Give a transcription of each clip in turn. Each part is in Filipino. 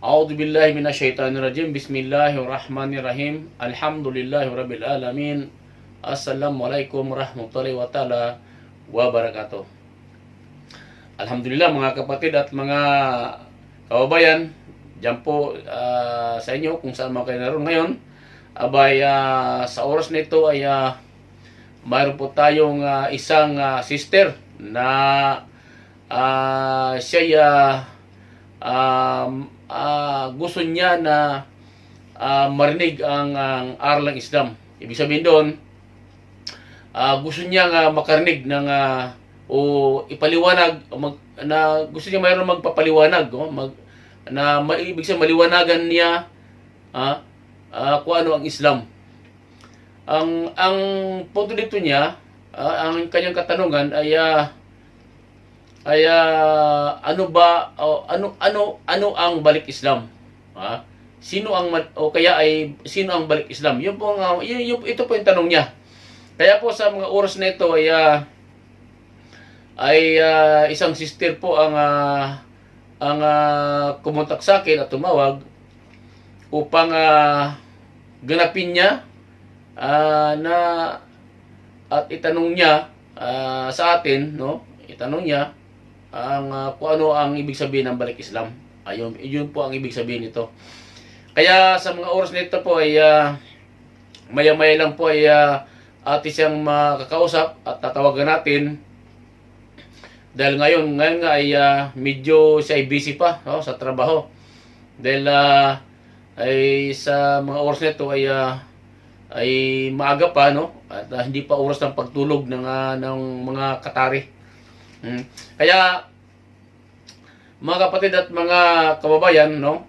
A'udzu billahi minasyaitonir rajim. Bismillahirrahmanirrahim. Alhamdulillahirabbil alamin. Assalamualaikum warahmatullahi wabarakatuh. Alhamdulillah mga kapatid at mga kababayan, diyan po sa inyo kung saan mga kayo naroon ngayon. Abay, sa oras na ito ay mayroon po tayong isang sister na siya gusto niya na marinig ang aral ng Islam. Ibig sabihin doon, gusto niya makarinig ng o ipaliwanag na gusto niya mayroon magpapaliwanag, ibig sabihin maliwanagan niya kung ano ang Islam. Ang punto dito niya, ang kanyang katanungan ay ano ba ano ang balik Islam? Sino ang sino ang balik Islam? Yun po ito po yung tanong niya. Kaya po sa mga oras na ito ay isang sister po ang kumontak sa akin at tumawag upang ganapin niya na at itanong niya sa atin, no? Itanong niya kung ano ang ibig sabihin ng balik Islam. Yun po ang ibig sabihin nito. Kaya sa mga oras nito po ay maya-maya lang po ay atin siyang makakausap at tatawagan natin. Dahil ngayon nga ay medyo siya ay busy pa sa trabaho. Dahil ay sa mga oras nito ay maaga pa, no? At hindi pa oras ng pagtulog ng mga katari. Kaya mga kapatid at mga kababayan, no?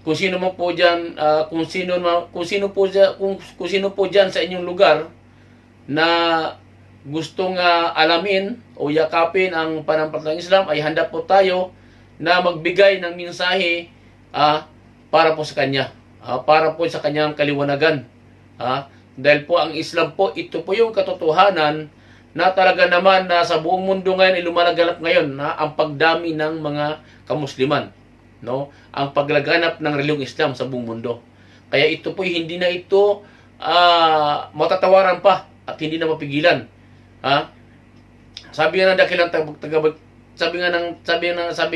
Kung sino mo po diyan, kung sino po diyan sa inyong lugar na gustong alamin o yakapin ang pananampalatayang Islam, ay handa po tayo na magbigay ng mensahe para po sa kanya, para po sa kanyang kaliwanagan. Dahil po ang Islam po, ito po yung katotohanan na talaga naman na sa buong mundo ngayon ay lumalaganap ngayon ang pagdami ng mga kamusliman, no? Ang paglaganap ng reliyong Islam sa buong mundo. Kaya ito po hindi na ito matatawaran pa at hindi na mapigilan. Sabi nga ng dakilang sabi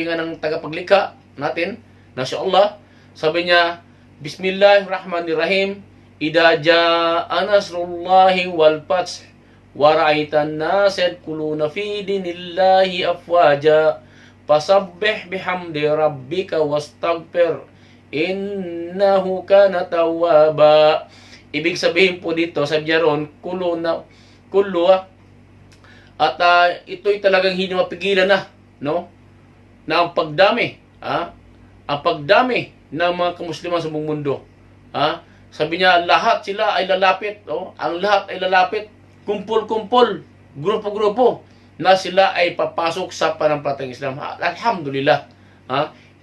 nga ng tagapaglikha natin na si Allah, sabi niya, Bismillahirrahmanirrahim, idza jaa nasrullahi wal fath wa ra'aitan nas yadkhuluna fi dinillahi afwaja fasabbih bihamdi rabbika wastaghfir innahu kana tawwaba. Ibig sabihin po dito, sabi niya ron, at ito'y talagang hindi mapigilan na, no? Na ang pagdami ng mga kamusliman sa buong mundo. Sabi niya, lahat sila ay lalapit, ang lahat ay lalapit, kumpul-kumpul, grupo-grupo, na sila ay papasok sa pananampalatayang Islam. Alhamdulillah.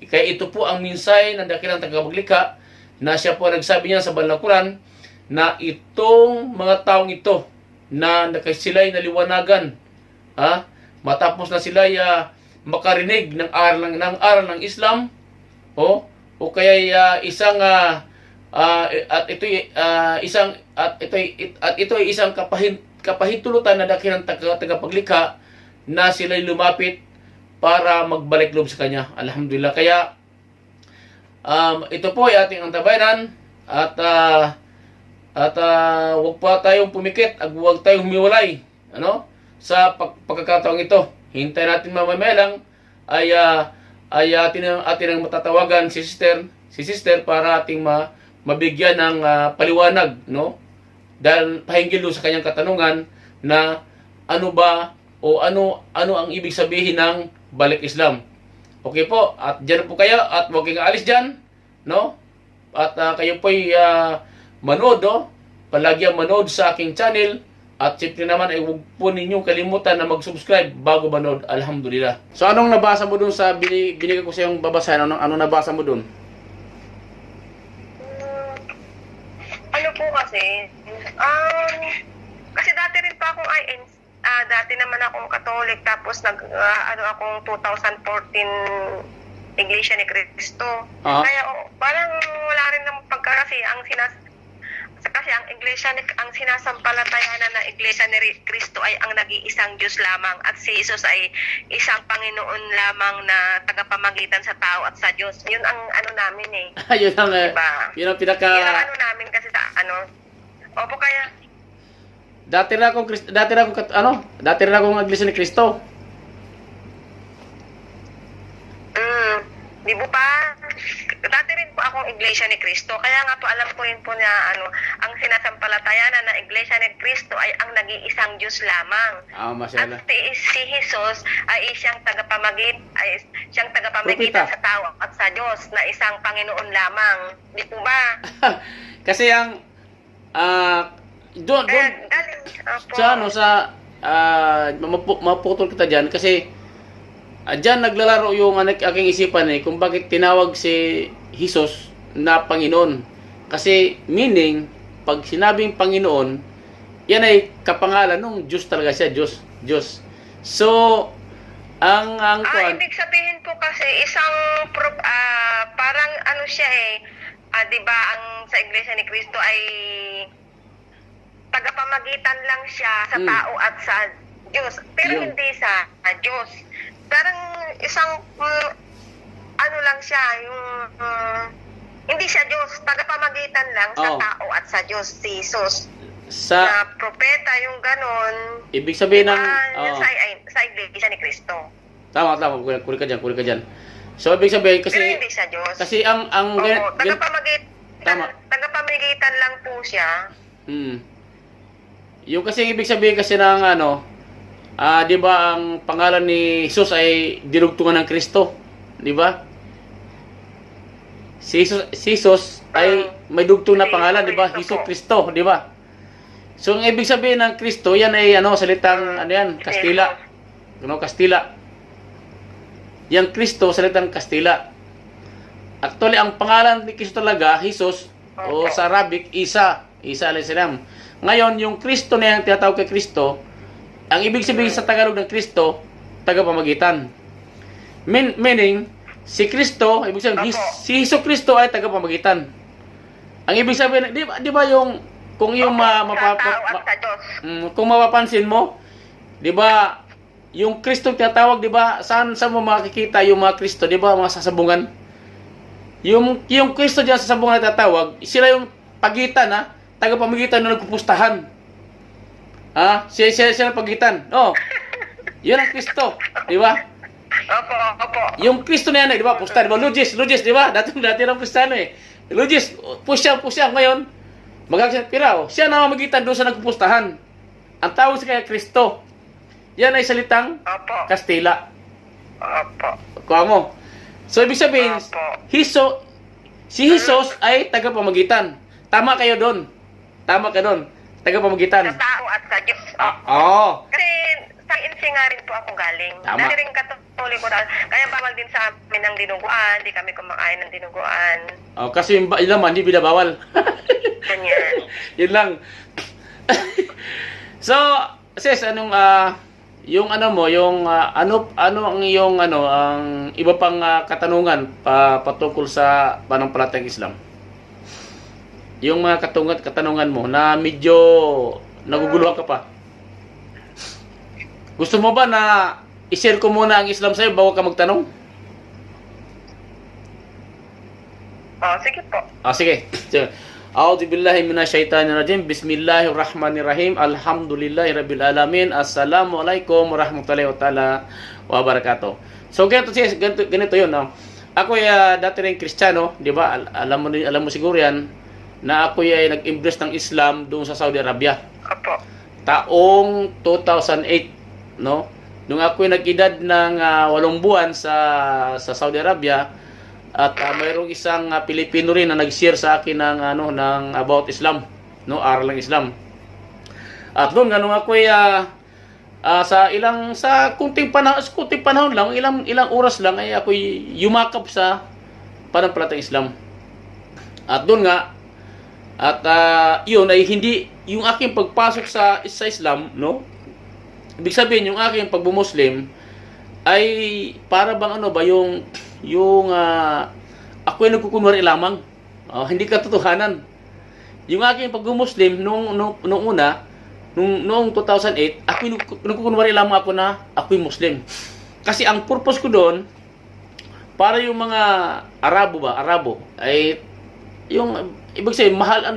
Kaya ito po ang minsay ng dakilang tagapaglikha na siya po nagsabi niya sa Banal na Quran na itong mga taong ito na sila'y naliwanagan, matapos na sila'y makarinig ng aral ng Islam, o kaya isang ito ay isang kapahintulutan na dakilang tagapaglikha na sila'y lumapit para magbalik loob sa kanya. Alhamdulillah. Kaya ito po ay ating antabayanan at huwag pa tayong pumikit at huwag tayong humiwalay sa pagkakataong ito. Hintayin natin mamaya lang ay atin ang matatawagan si sister para ating mabigyan ng paliwanag, no? Dahil pahinggil sa kanyang katanungan na ano ba o ano ang ibig sabihin ng balik Islam. Okay po, at diyan po kayo at huwag kayong aalis diyan, no? At kayo po ay manood, palagi ang manood sa aking channel. At siyempre naman ay huwag po ninyong kalimutan na mag-subscribe bago manood. Alhamdulillah. So anong nabasa mo dun sa binigay ko sa yung babasahin? Ano nabasa mo dun? Ano po kasi, kasi dati rin pa akong INC, dati naman akong Catholic, tapos akong 2014 Iglesia ni Cristo. Ah. Kaya parang wala rin ng pagkakasi kasi ang iglesia ang sinasampalatayanan na iglesia ni Cristo ay ang nag-iisang Diyos lamang at si Jesus ay isang Panginoon lamang na tagapamagitan sa tao at sa Diyos. Yun ang ano namin eh. Yun ang, Diba? yun ang pinaka... Yun ang ano namin kasi sa ano. Opo kaya. Dati rin akong Iglesia ni Cristo. Di ba pa? Dati rin po akong iglesia ni Cristo. Kaya nga po alam ko rin po na ang sinasampalatayanan na iglesia ni Cristo ay ang nag-iisang Diyos lamang. Masyala. At si Jesus ay siyang tagapamagitan Propeta. sa tao at sa Diyos na isang Panginoon lamang. Di po ba? Kasi ang doon Galing. Opo. maputol kita diyan kasi diyan naglalaro yung aking isipan kung bakit tinawag si Jesus na Panginoon. Kasi meaning pag sinabing Panginoon, yan ay kapangalan ng Diyos talaga siya, Diyos. So ang Ibig sabihin po kasi parang ano siya di ba ang sa Iglesia ni Cristo ay tagapamagitan lang siya sa tao at sa Diyos, pero Yun. hindi sa Diyos. Parang isang ano lang siya, yung hindi siya Diyos, tagapamagitan lang sa tao at sa Diyos, si Jesus. Na propeta, yung ganon. Ibig sabihin ng Yun sa Iglesia ni Cristo. Tama, kulit ka diyan. So ibig sabihin Pero kasi hindi siya Diyos. kasi ang tagapamagitan lang po siya. Yung kasi ibig sabihin kasi ng di ba ang pangalan ni Jesus ay dinugtungan ng Kristo, di ba? Si Jesus ay may dugtong na pangalan, di ba? Hesus Kristo, di ba? So ang ibig sabihin ng Kristo, yan ay salitang Kastila. Kastila. Yang Kristo salitang Kastila. Actually ang pangalan ni Kristo talaga, Jesus, o sa Arabic, Isa alayhis salam. Ngayon, yung Kristo na yung tinatawag kay Kristo, ang ibig sabihin sa Tagalog ng Kristo, tagapamagitan. Meaning, si Kristo, ibig sabihin, si Hesus Kristo ay tagapamagitan. Ang ibig sabihin, di ba yung, kung yung kung mapapansin mo, di ba, yung Kristo tinatawag, di ba, saan mo makikita yung mga Kristo, di ba, mga sasabungan? Yung Kristo diyan sa sabungan na tinatawag, sila yung pagitan, tagapamagitan na nagpupustahan. Siya ang pagitan. Yun ang Kristo, di ba? Opo. Yung Kristo na yan, di ba? Pusta, di ba? Logis, di ba? Dati ng Kristiyano Logis, pusya ngayon. Magkakasapira, siya na magitan doon sa nagpupustahan. Ang tawag sa kaya Kristo. Yan ay salitang Kastila. Opo. Kuha mo. So, ibig sabihin, si Jesus ay tagapamagitan. Tama ka doon. Tagapamagitan. Sa tao at sa Diyos. Kasi sa INC nga rin po ako galing. Tama. Dati rin katoliko na. Kaya bawal din sa amin ng dinuguan. Di kami kumakain ng dinuguan. Kasi yung laman, hindi binabawal. Ganyan. Yun lang. So, sis, yung ano ang iyong ang iba pang katanungan patungkol sa pananampalatayang Islam? Yung mga katanungan mo na medyo naguguluhan ka pa. Gusto mo ba na i-share ko muna ang Islam sa'yo bago ka magtanong? Sige po. Sige. A'udzu billahi minasyaitonir rajim. Bismillahirrahmanirrahim. Alhamdulillahirabbil alamin. Assalamualaikum warahmatullahi wabarakatuh. So ganito 'yun, Ako ay dati rin Kristiyano, 'di ba? Alam mo siguro 'yan na ako ay nag-embrace ng Islam doon sa Saudi Arabia. Opo. Taong 2008, no? Nung ako ay nag-edad ng 8 buwan sa Saudi Arabia, at mayroong isang Pilipino rin na nag-share sa akin ng about Islam, no, aral ng Islam. At doon nung ako ay sa kunting panahon lang, ilang oras lang ay ako yumakap sa pananampalatayang Islam. At doon yun ay hindi yung aking pagpasok sa Islam, no? Ibig sabihin yung aking pagbumuslim ay para bang yung ako ay nagkukunwari lamang. Hindi katotohanan. Yung aking pag-Muslim nung una, noong 2008, ako nagkukunwari lamang ako na ako'y Muslim. Kasi ang purpose ko doon, para yung mga Arabo ay yung ibig sabihin mahal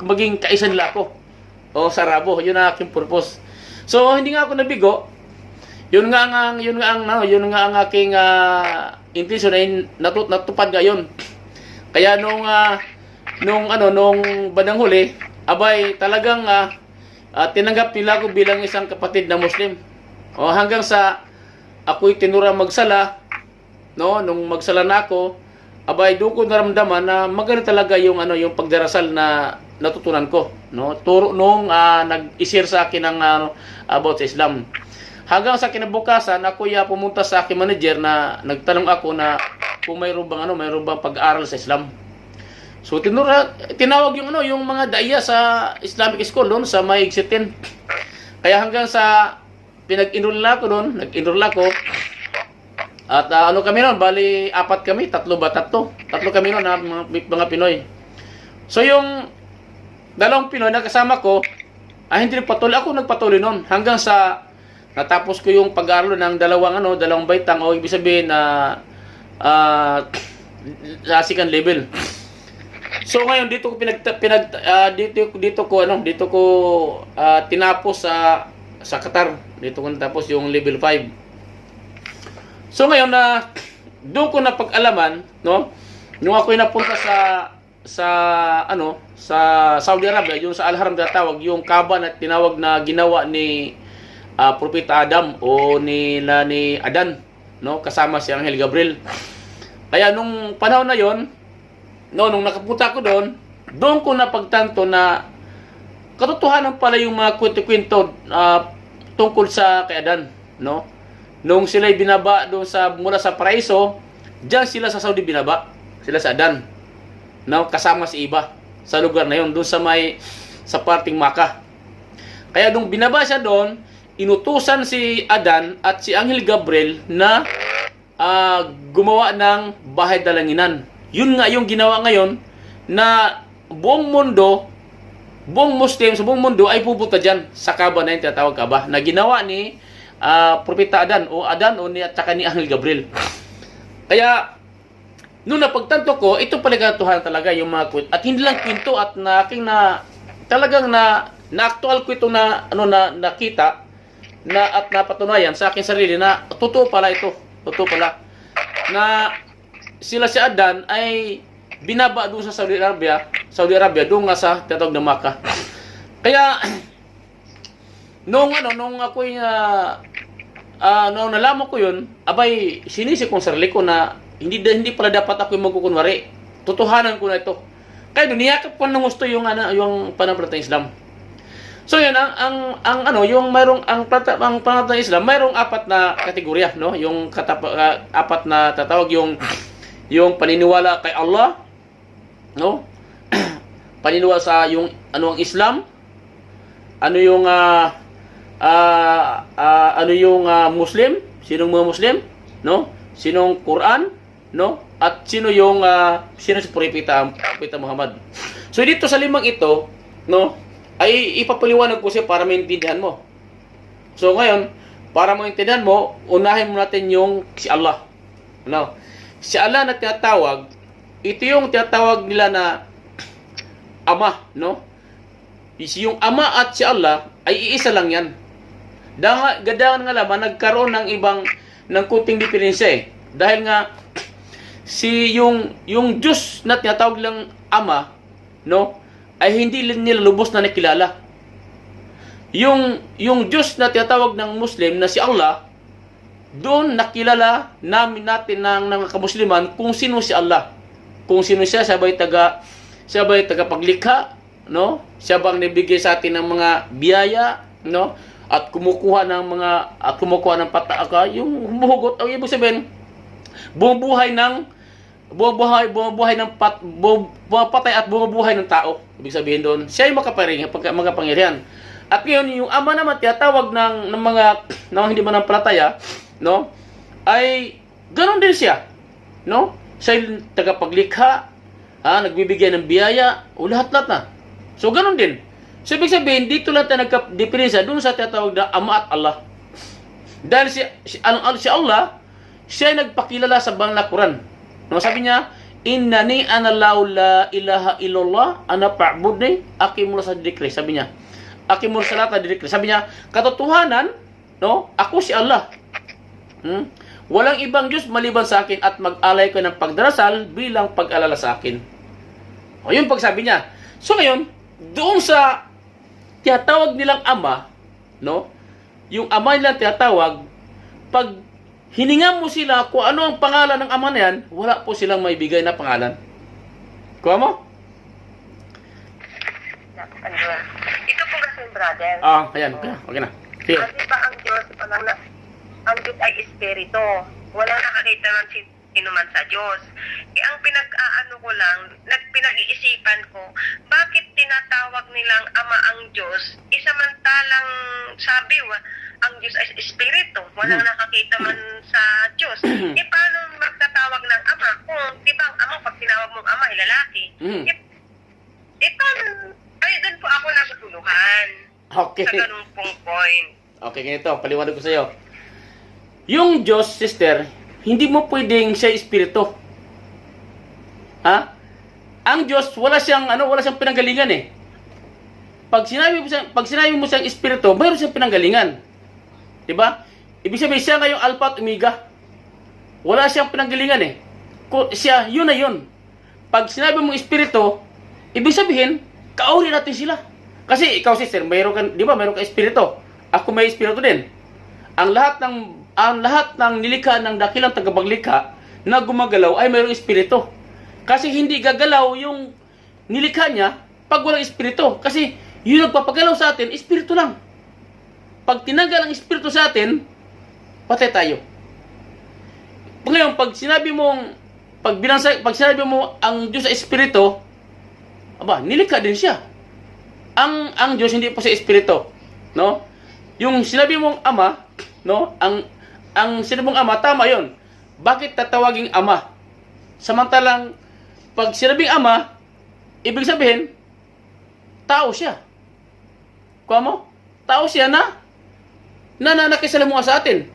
maging kaisa nila ako sa Arabo. Yun ang aking purpose. So hindi nga ako nabigo. Yun nga ang aking intention ay natupad ngayon. Kaya nung bandang huli, abay talagang tinanggap nila ako bilang isang kapatid na Muslim. Hanggang sa ako'y tinurang magsala, nung magsala na ako, abay doon ko naramdaman na maganda talaga yung pagdarasal na natutunan ko, turo nung nag-share sa akin ng about sa Islam. Hanggang sa kinabukasan, ako pumunta sa aking manager na nagtanong ako na kung mayroon bang pag-aaral sa Islam. So tinawag yung mga daya sa Islamic school doon sa may Exitin. Kaya hanggang sa nag-enroll ako at kami noon, bali 4 kami, 3 kami noon na mga Pinoy. So yung 2 Pinoy na kasama ko hindi nagpatuloy noon hanggang sa natapos ko yung pag-aaral ng dalawang baitang, ibig sabihin na sa second level. So ngayon dito ko tinapos sa Qatar. Dito ko natapos yung level 5. So ngayon doon ko napag-alaman, nung ako'y napunta sa Saudi Arabia, yung sa Al-Haram na tawag, yung Kaaba na tinawag na ginawa ni Propeta Adam o ni Adan, kasama si Anghel Gabriel. Kaya nung panahon na yon, nung nakapunta ko doon ko napagtanto na katotohanan pala yung mga kwento-kwento tungkol sa kay Adan, nung sila'y binaba doon mula sa paraiso, diyan sila sa Saudi binaba, sila sa Adan, kasama si Iba sa lugar na yon, doon sa parting Makkah. Kaya nung binaba siya doon, inutusan si Adan at si Anghel Gabriel na gumawa ng bahay dalanginan. Yun nga yung ginawa ngayon na buong Muslim sa buong mundo ay pupunta dyan sa Kaaba na yung tinatawag Kaaba na ginawa ni Propeta Adan o at saka ni Anghel Gabriel. Kaya nung napagtanto ko, ito pala katotohanan talaga yung mga kwento. At hindi lang kwento at talagang na-actual ko ito na nakita at napatunayan sa aking sarili na totoo pala ito. Totoo pala na sila si Adan ay binaba doon sa Saudi Arabia doon nga sa tinatawag na Makkah. Kaya nung ako'y nung nalaman ko yun, abay sinisi kong sarili ko na hindi pala dapat ako yung magkukunwari. Totohanan ko na ito. Kaya doon niyakap ko ng gusto yung pananampalatayang Islam. So yun yung ang pananampalatayang Islam, mayroong 4 na kategorya, yung 4 na tatawag yung paniniwala kay Allah, paniniwala sa yung ang Islam, Muslim, sinong mga Muslim, sinong Quran, at sino si Propeta Muhammad. So dito sa 5 ito, ay ipapaliwanag ko siya para maintindihan mo. So ngayon, para maintindihan mo, unahin mo natin yung si Allah. Si Allah na tinatawag, ito yung tinatawag nila na Ama, Yung Ama at si Allah ay iisa lang yan. Gadahan nga laman, nagkaroon ng kunting diferensya Dahil nga, yung Diyos na tinatawag lang Ama, ay hindi nila lubos na nakilala. Yung Diyos na tinatawag ng Muslim na si Allah, doon nakilala natin ng kamusliman kung sino si Allah. Kung sino siya, siya ba'y tagapaglikha, Siya bang nabigay sa atin ng mga biyaya, At kumukuha ng pataka, yung humuhugot, o ibig sabihin, bumubuhay ng patay at bumubuhay ng tao. Ibig sabihin doon, siya yung makapangyarihan. At ngayon, yung Ama naman tinatawag ng mga hindi manampalataya, ay ganon din siya. No? Siya yung tagapaglikha, nagbibigay ng biyaya, o lahat-lahat na. So, ganon din. So, ibig sabihin, dito lang tayo nagka-diferensya doon sa tinatawag na Ama at Allah. Dahil si Allah, siya ay nagpakilala sa banal na Quran. No, sabi niya, innani anallahu la ilaha illallah ana fa'budni aqimul salata dzikri. Sabi niya, aqimul salata dzikri. Sabi niya, katotohanan, no, ako si Allah. Walang ibang Diyos maliban sa akin at mag-alay ko ng pagdarasal bilang pag-alala sa akin. O yun pagsabi niya. So ngayon, doon sa tinatawag nilang Ama, no? Yung Ama nilang tinatawag, pag hininga mo sila kung ano ang pangalan ng Ama na yan, wala po silang maibigay na pangalan. Kuha mo? Ito po kasi, brother. Ayan. Okay na. Sige. Kasi ba ang Diyos, ang Diyos ay espiritu. Walang nakakita ng sino man sa Diyos. Ang pinag-aano ko lang, pinag-iisipan ko, bakit tinatawag nilang Ama ang Diyos, isamantalang sabi, ang Diyos ay espiritu, walang nakakita man sa Diyos. Paano magtatawag ng Ama? Kung, di ba ang Ama, pag tinawag mong Ama, ay lalaki. Paano? Ay, doon po ako nagtuluhan. Okay. Sa ganung pong point. Okay, ganito. Paliwanag ko sa iyo. Yung Diyos, sister, hindi mo pwedeng siya espiritu. Ang Diyos, wala siyang pinanggalingan eh. Pag sinabi mo siyang espiritu, mayroon siyang pinanggalingan. 'Di ba? Ibig sabihin siya ngayong Alpha at Omega. Wala siyang pinanggalingan eh. Siya, yun na yun. Pag sinabi mong espiritu, ibig sabihin, kauri natin sila. Kasi ikaw, sister, mayroon ka espiritu. Ako may espiritu din. Ang lahat ng nilikha ng dakilang tagapaglikha na gumagalaw ay mayroong espiritu. Kasi hindi gagalaw yung nilikha niya pag walang espiritu. Kasi yung nagpapagalaw sa atin, espiritu lang. Pag tinanggal ang espiritu sa atin, patay tayo. Ngayon, pag sinabi mo ang Diyos ay espiritu, nilikha din siya. Ang Diyos hindi po siya espiritu, no? Yung sinabi mong Ama, no? Ang sinabi mong Ama, tama 'yon. Bakit tatawaging Ama? Samantalang pag sinabing Ama, ibig sabihin tao siya. Kuha mo? Tao siya na nakisalamuha sa atin.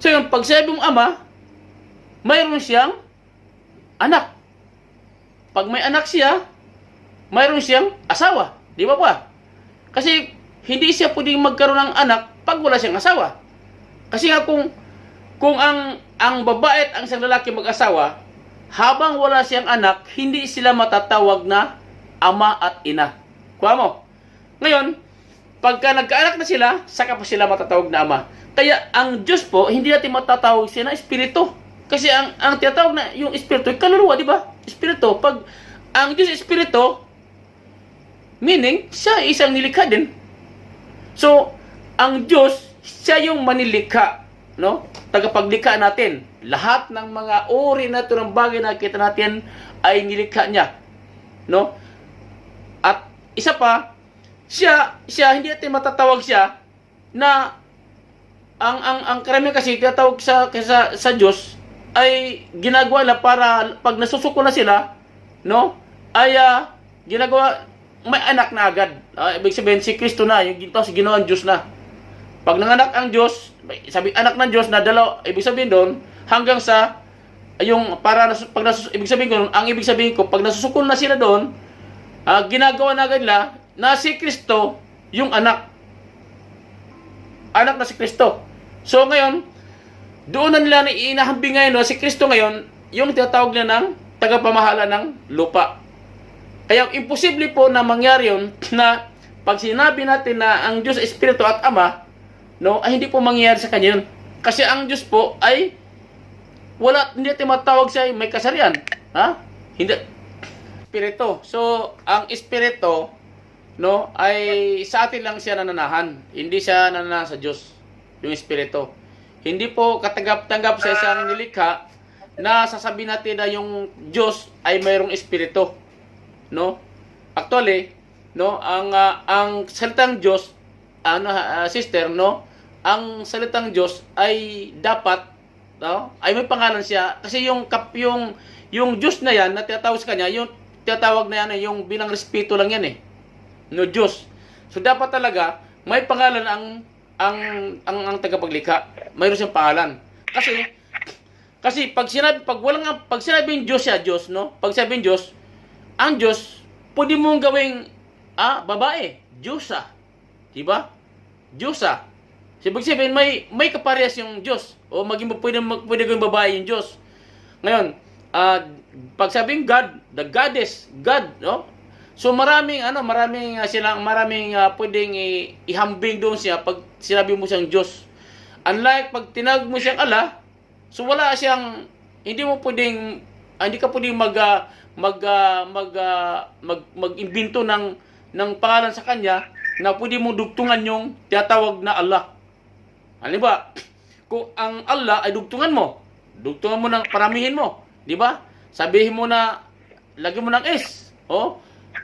So yung pag sinabi mong Ama, mayroon siyang anak. Pag may anak siya, mayroon siyang asawa. Di ba ba? Kasi hindi siya pwedeng magkaroon ng anak pag wala siyang asawa. Kasi nga kung ang babae at ang isang lalaki mag-asawa, habang wala siyang anak, hindi sila matatawag na ama at ina. Kuha mo? Ngayon, pagka nagkaanak na sila, saka pa sila matatawag na ama. Kaya ang Diyos po, hindi natin matatawag siya na espiritu. Kasi ang tinatawag na yung espiritu, kaluluwa, di ba? Espiritu. Pag ang Diyos espiritu, meaning, siya isang nilikha din. So, ang Diyos, siya yung manilikha, no? Tagapaglikha natin. Lahat ng mga uri na ito ng bagay na kita natin ay nilikha niya, no? At isa pa, siya hindi natin matatawag siya na ang karamihan kasi tinatawag sa Diyos ay ginagawa na para pag nasusuko na sila, no? Ay ginagawa may anak na agad. Ibig sabihin si Kristo na, yung ginawang Diyos na. Pag nanganak ang Diyos, sabi anak ng Diyos na dalaw, ibig sabihin doon hanggang sa yung ibig sabihin ko pag nasusukol na sila doon, ginagawa na agad nila na si Kristo yung anak na si Kristo. So ngayon, doon na nila inahambing ngayon si Kristo ngayon yung tinatawag nila ng tagapamahala ng lupa. Kaya imposible po na mangyari yun na pag sinabi natin na ang Diyos Espiritu at Ama, no, ay hindi po mangyayari sa kanya yun. Kasi ang Diyos po ay hindi natin matawag siya may kasarian. Hindi. Espiritu. So, ang Espiritu, no, ay sa atin lang siya nananahan. Hindi siya nananahan sa Diyos. Yung Espiritu. Hindi po katanggap-tanggap sa isang nilikha na sasabihin natin na yung Diyos ay mayroong Espiritu. No? Actually, no, ang salitang Diyos, sister, no, ang salitang Diyos ay dapat no, ay may pangalan siya kasi yung Diyos na yan na tinatawag sa kanya, yung tinatawag na yan yung bilang respeto lang yan no Diyos. So dapat talaga may pangalan ang tagapaglikha. Mayroon siyang pangalan. Kasi pag sinabing Diyos siya, Diyos, no? Pag sabing Diyos, ang Diyos pwede mong gawing babae, Diyosa. 'Di ba? Diyosa. Ibig sabihin may kaparehas yung Diyos o pwede gawing babae yung Diyos. Ngayon, pag sabing God, the Goddess, God, no? So maraming pwedeng ihambing doon siya pag sinabi mo siyang Diyos. Unlike pag tinawag mo siyang Allah, so wala siyang hindi ka pwedeng mag-imbento ng pangalan sa kanya na pwede mo dugtungan yung tinatawag na Allah. Ano ba? Kung ang Allah ay dugtungan mo ng paramihin mo, di ba? Sabihin mo na lagyan mo ng S,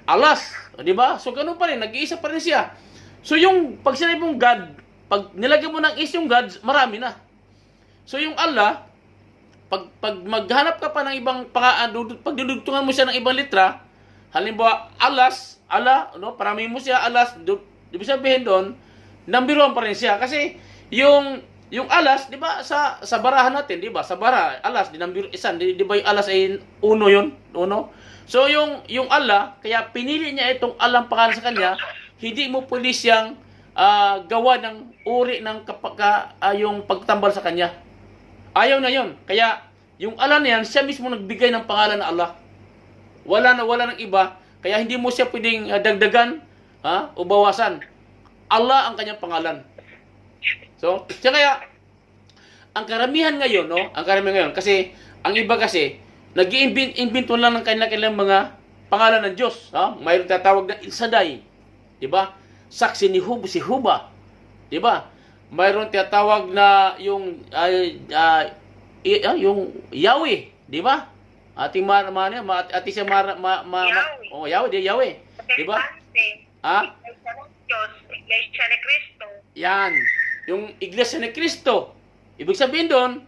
alas, di ba? So ganun pa rin, nag-iisa pa rin siya. So yung pag sinabi mong God, pag nilagyan mo ng S yung God, marami na. So yung Allah, pag maghanap ka pa ng ibang pag dudugtungan mo siya ng ibang litra, halimbawa Allah, no, parami mo siya alas, ibig sabihin doon, number 1 pa rin siya kasi yung alas, di ba, sa barahan natin, di ba, sa bara, alas, di number 1, di ba yung alas ay 1 yun, 1. So yung Allah, kaya pinili niya itong Allah pangalan sa kanya, hindi mo pwede siyang gawa ng uri ng yung pagtambal sa kanya. Ayaw na yon. Kaya yung Allah na yan, siya mismo nagbigay ng pangalan na Allah. Wala ng iba, kaya hindi mo siya pwedeng dagdagan o bawasan. Allah ang kanyang pangalan. So, kaya ang karamihan ngayon, kasi ang iba kasi nag-iimbento lang ng kanilang mga pangalan ng Diyos, mayroong tatawag na Insaday, 'di ba? Saksi ni si Huba, 'di ba? Mayroong tatawag na yung Yahweh, 'di ba? Ating Yahweh, 'di ba? Iglesia ni Cristo. Yan. Yung Iglesia ni Cristo. Ibig sabihin doon,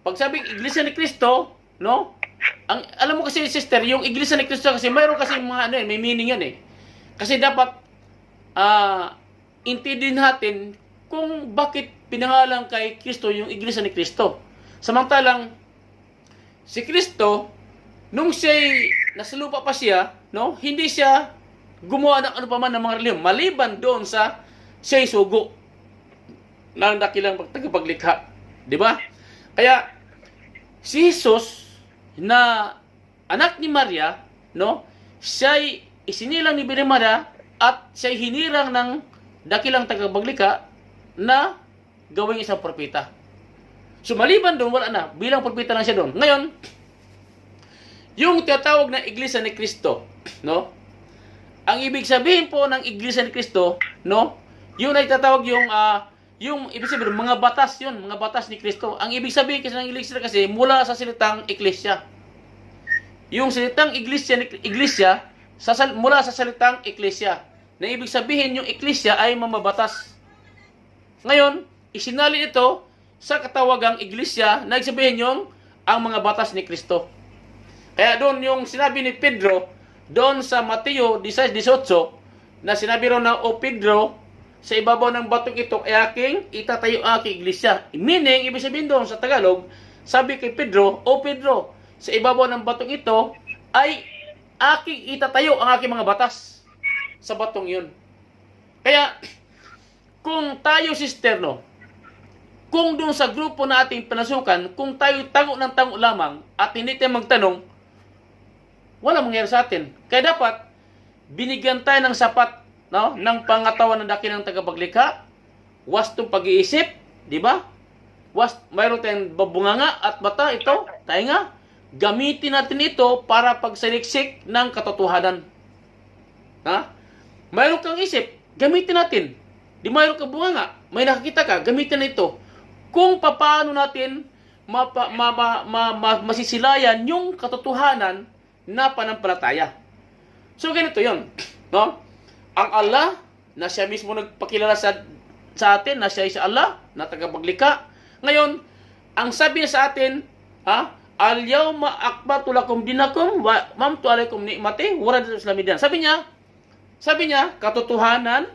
pag sabing Iglesia ni Cristo, no? Alam mo kasi, sister, yung Iglesia ni Cristo kasi mayroon kasi mga may meaning yan Kasi dapat intindihin natin kung bakit pinangalan kay Cristo yung Iglesia ni Cristo. Samantalang si Cristo, nung siya'y nasa lupa pa siya, no? Hindi siya gumawa ng ano pa man ng mga reliyon, maliban doon sa siya'y sugo ng dakilang tagapaglikha. Di ba? Kaya, si Jesus na anak ni Maria, no? Siya'y isinilang ni Birhen Maria at siya'y hinirang ng dakilang tagapaglikha na gawing isang propeta. So, maliban doon, wala na. Bilang propeta lang siya doon. Ngayon, yung tinatawag na Iglesia ni Cristo, no? Ang ibig sabihin po ng Iglesia ni Cristo, no? Yung nagtatawag yung ibig sabihin mga batas yun, mga batas ni Cristo. Ang ibig sabihin kasi ng Iglesia kasi mula sa salitang Iglesia. Yung salitang Iglesia mula sa salitang Iglesia. Na ibig sabihin yung Iglesia ay mamabatas. Ngayon, isinalin ito sa katawagang Iglesia na ibig sabihin yung ang mga batas ni Cristo. Kaya doon yung sinabi ni Pedro doon sa Mateo 16:18 na sinabi ro na, "O Pedro, sa ibabaw ng batong ito ay aking itatayo ang aking iglesia." Meaning, ibig sabihin doon sa Tagalog, sabi kay Pedro, "O Pedro, sa ibabaw ng batong ito ay aking itatayo ang aking mga batas." Sa batong yun. Kaya, kung tayo, sister, kung doon sa grupo na ating pinasukan, kung tayo tango ng tango lamang at hindi tayo magtanong, wala mangyayari sa atin. Kaya dapat, binigyan tayo ng sapat, ng pangatawan ng dakilang tagapaglikha, wastong pag-iisip, di ba? Mayroon tayong babunganga at mata, ito, tainga. Gamitin natin ito para pagsaliksik ng katotohanan. Mayroon kang isip, gamitin natin. Di mayroon kang bunganga, may nakakita ka, gamitin na ito. Kung paano natin masisilayan yung katotohanan na panampalataya. So, ganito yon, no? Ang Allah, na siya mismo nagpakilala sa atin, na siya ay sa Allah, na tagapaglikha. Ngayon, ang sabi niya sa atin, al-yawma akbartu lakum dinakum wa mamtu alaikum ni'mati wa raditu islamidan. Sabi niya, katotohanan,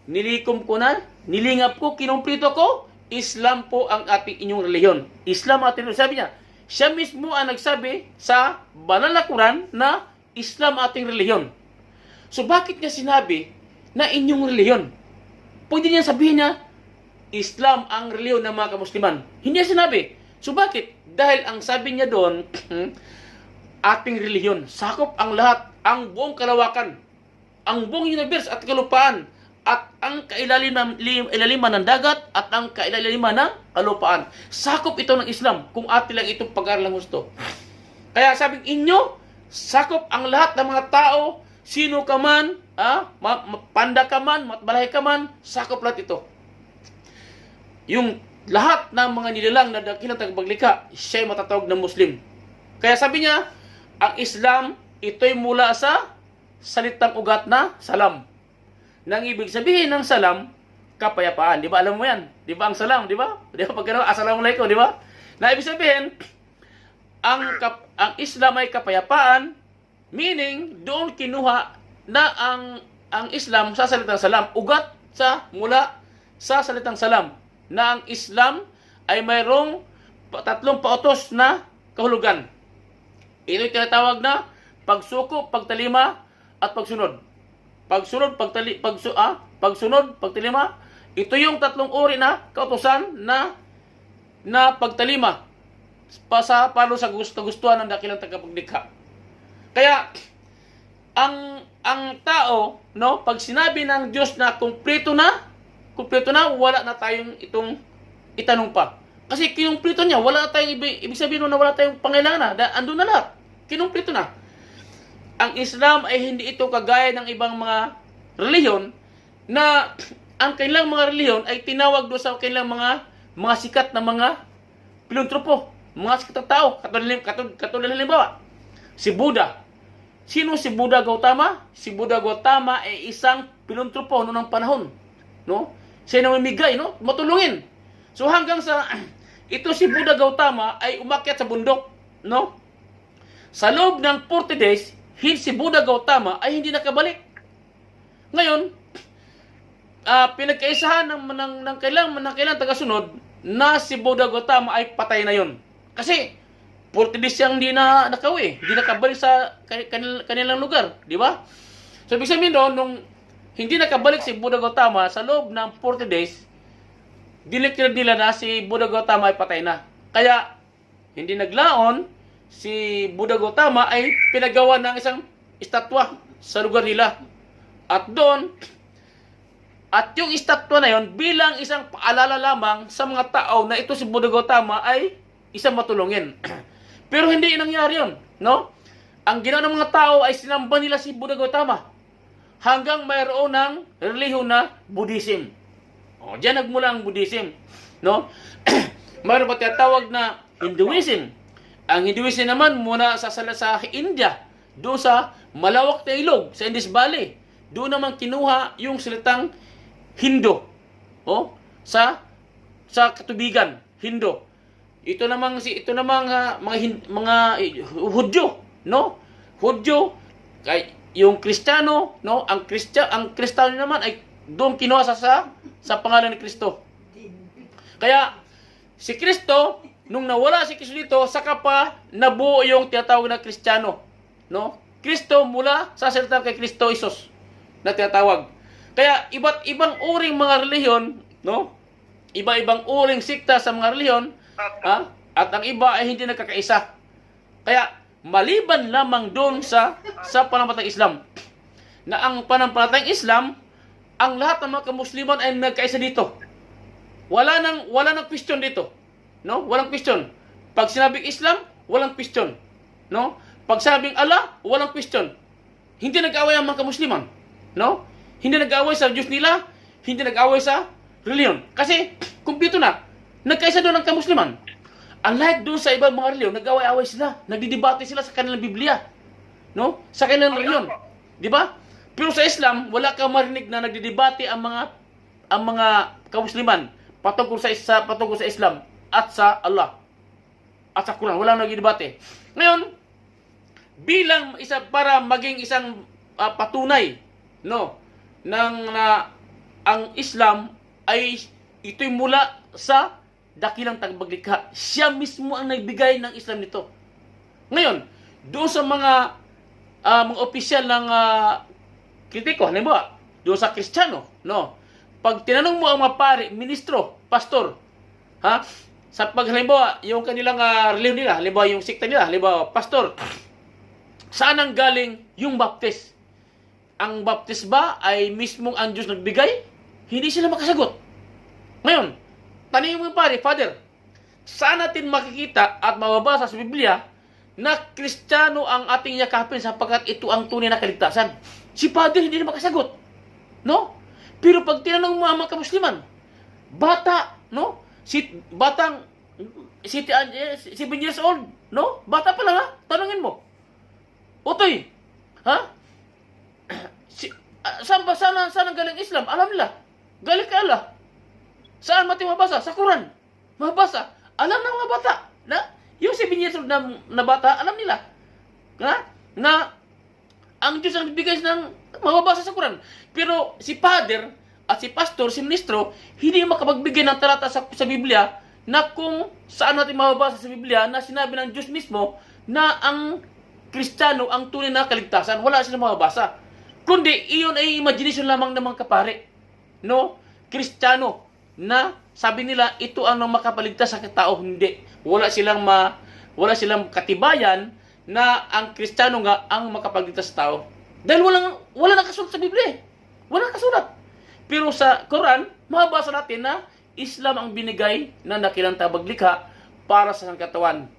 nilikom ko na, nilingap ko, kinumplito ko, Islam po ang ating inyong reliyon. Islam ang ating reliyon. Sabi niya, siya mismo ang nagsabi sa banal na Quran na Islam ang ating reliyon. So bakit niya sinabi na inyong reliyon? Pwede niya sabihin niya, Islam ang reliyon ng mga kamusliman. Hindi niya sinabi. So bakit? Dahil ang sabi niya doon, ating reliyon, sakop ang lahat, ang buong kalawakan, ang buong universe at kalupaan, at ang kailaliman ng dagat at ang kailaliman ng kalupaan. Sakop ito ng Islam kung atin lang itong pag-aralang gusto. Kaya sabing inyo, sakop ang lahat ng mga tao, sino ka man, panda ka man, matbalay ka man, sakop lahat ito. Yung lahat ng mga nilalang na dakilang tagapaglikha, siya'y matatawag na Muslim. Kaya sabi niya, ang Islam, ito'y mula sa salitang ugat na salam. Nang ibig sabihin ng salam, kapayapaan. Di ba? Alam mo yan. Di ba ang salam? Di ba? Di ba? Pagkano, assalamualaikum. Di ba? Na ibig sabihin, ang Islam ay kapayapaan, meaning, doon kinuha na ang Islam sa salitang salam. Ugat mula sa salitang salam. Na ang Islam ay mayroong tatlong pautos na kahulugan. Ito'y tinatawag na pagsuko, pagtalima, at pagsunod. Pagsunod, pagtalima. Ito yung tatlong uri na kautusan na pagtalima para sa gustuhan ng dakilang tagapaglikha. Kaya ang tao, no, pag sinabi ng Diyos na kumpleto na, wala na tayong itong itanong pa. Kasi kinumpleto niya, wala na tayong ibig sabihin na wala tayong pangailangan na, andun na lahat. Kinumpleto na. Ang Islam ay hindi ito kagaya ng ibang mga reliyon na ang kanilang mga reliyon ay tinawag doon sa kanilang mga sikat na mga pilantropo, mga sikat na tao, katulad halimbawa, si Buddha. Sino si Buddha Gautama? Si Buddha Gautama ay isang pilantropo noong panahon, no? Siya namimigay, no? Matulungin. So hanggang sa ito si Buddha Gautama ay umakyat sa bundok, no? Sa loob ng 40 days, si Buddha Gautama ay hindi nakabalik. Ngayon, pinagkaisahan ng kailang tagasunod na si Buddha Gautama ay patay na yon. Kasi 40 days siyang hindi na nakauwi, hindi nakabalik sa kanilang lugar, di ba? So ibig sabihin doon, nung hindi nakabalik si Buddha Gautama sa loob ng 40 days, dineclare nila na si Buddha Gautama ay patay na. Kaya hindi naglaon, si Buddha Gautama ay pinagawa ng isang estatwa sa lugar nila. At yung estatwa na yon bilang isang paalala lamang sa mga tao na ito si Buddha Gautama ay isang matulungin. Pero hindi nangyari yon, no? Ang ginawa ng mga tao ay sinamba nila si Buddha Gautama hanggang mayroon ng relihiyon na Buddhism. Diyan nagmula ang Buddhism, no? Mayroon pa tinatawag na Hinduism. Ang Hinduism naman muna sa India, doon sa malawak na ilog, sa Indus Valley. Doon naman kinuha yung salitang Hindu. Sa katubigan, Hindu. Ito namang mga Hudyo, no? Hudyo, yung Kristiyano, no? Ang Kristiyano naman ay doon kinuha sa pangalan ni Kristo. Kaya si Kristo, nung nawala si Kristo dito, saka pa nabuo yung tinatawag na Kristiyano, no? Kristo mula sa salita kay Kristo Isus na tinatawag. Kaya iba't ibang uring mga relihiyon, no? Iba-ibang uring sikta sa mga relihiyon, at ang iba ay hindi nagkakaisa. Kaya maliban lamang doon sa pananampalatayang Islam, na ang pananampalatayang Islam, ang lahat ng mga kamusliman ay nagkaisa dito. Wala nang question dito. No? Walang question. Pag sinabing Islam, walang question. No? Pag sinabing Allah, walang question. Hindi nag-away ang mga kamusliman. No? Hindi nag-away sa Diyos nila, hindi nag-away sa reliyon. Kasi, kumpleto na. Nagkaisa doon ang kamusliman. Unlike doon sa ibang mga reliyon, nag-away-away sila. Nagdidebate sila sa kanilang Biblia. No? Sa kanilang reliyon. Di ba? Pero sa Islam, wala kang marinig na nagdidebate ang mga kamusliman patungkol sa Islam. at sa Allah at sa Quran. Walang nagdebate. Ngayon, bilang isa para maging isang patunay no ang Islam ay ito'y mula sa dakilang tagapaglikha. Siya mismo ang nagbigay ng Islam nito. Ngayon, doon sa mga opisyal ng kritiko, halimbawa, doon sa Kristiyano, no? Pag tinanong mo ang mga pari, ministro, pastor, ha? Sa halimbawa, yung kanilang relihiyon nila, halimbawa yung sikta nila, halimbawa, pastor, saan ang galing yung baptis? Ang baptis ba ay mismong ang Diyos nagbigay? Hindi sila makasagot. Ngayon, tanongin mo yung pare, Father, saan natin makikita at mababasa sa Biblia na Kristiyano ang ating yakapin sapagkat ito ang tunay na kaligtasan? Si Father hindi na makasagot. No? Pero pag tinanong mo ang mga kamusliman, bata, no? Batang 7 years old, no? Bata pa lang, ha? Tanungin mo. Utoy, ha? Saan ang galing Islam? Alam nila. Galing kay Allah. Saan mati mabasa? Sa Quran. Mabasa. Alam ng mga bata. Na? Yung 7 years old na bata, alam nila. Na ang Diyos ang bibigay ng mababasa sa Quran. Pero si Father at si Pastor, si Ministro, hindi makapagbigay ng talata sa Biblia na kung saan natin mababasa sa Biblia na sinabi ng Diyos mismo na ang Kristiyano ang tunay na kaligtasan. Wala silang mababasa. Kundi, iyon ay imagination lamang ng mga kapare. No? Kristiyano na sabi nila ito ang makapaligtas sa tao. Hindi. Wala silang katibayan na ang Kristiyano nga ang makapagligtas sa tao. Dahil wala nakasulat sa Biblia. Wala nakasulat. Pero sa Quran, mababasa natin na Islam ang binigay na dakilang tagapaglikha para sa sangkatawan.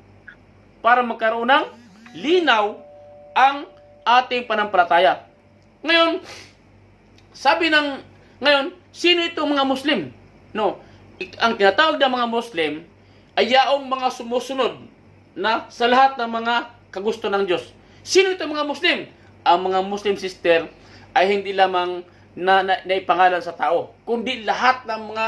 Para magkaroon ng linaw ang ating panampalataya. Ngayon, sino itong mga Muslim? No, ang tinatawag ng mga Muslim ay yaong mga sumusunod na sa lahat ng mga kagusto ng Diyos. Sino itong mga Muslim? Ang mga Muslim sister ay hindi lamang na ipangalan sa tao, kundi lahat ng mga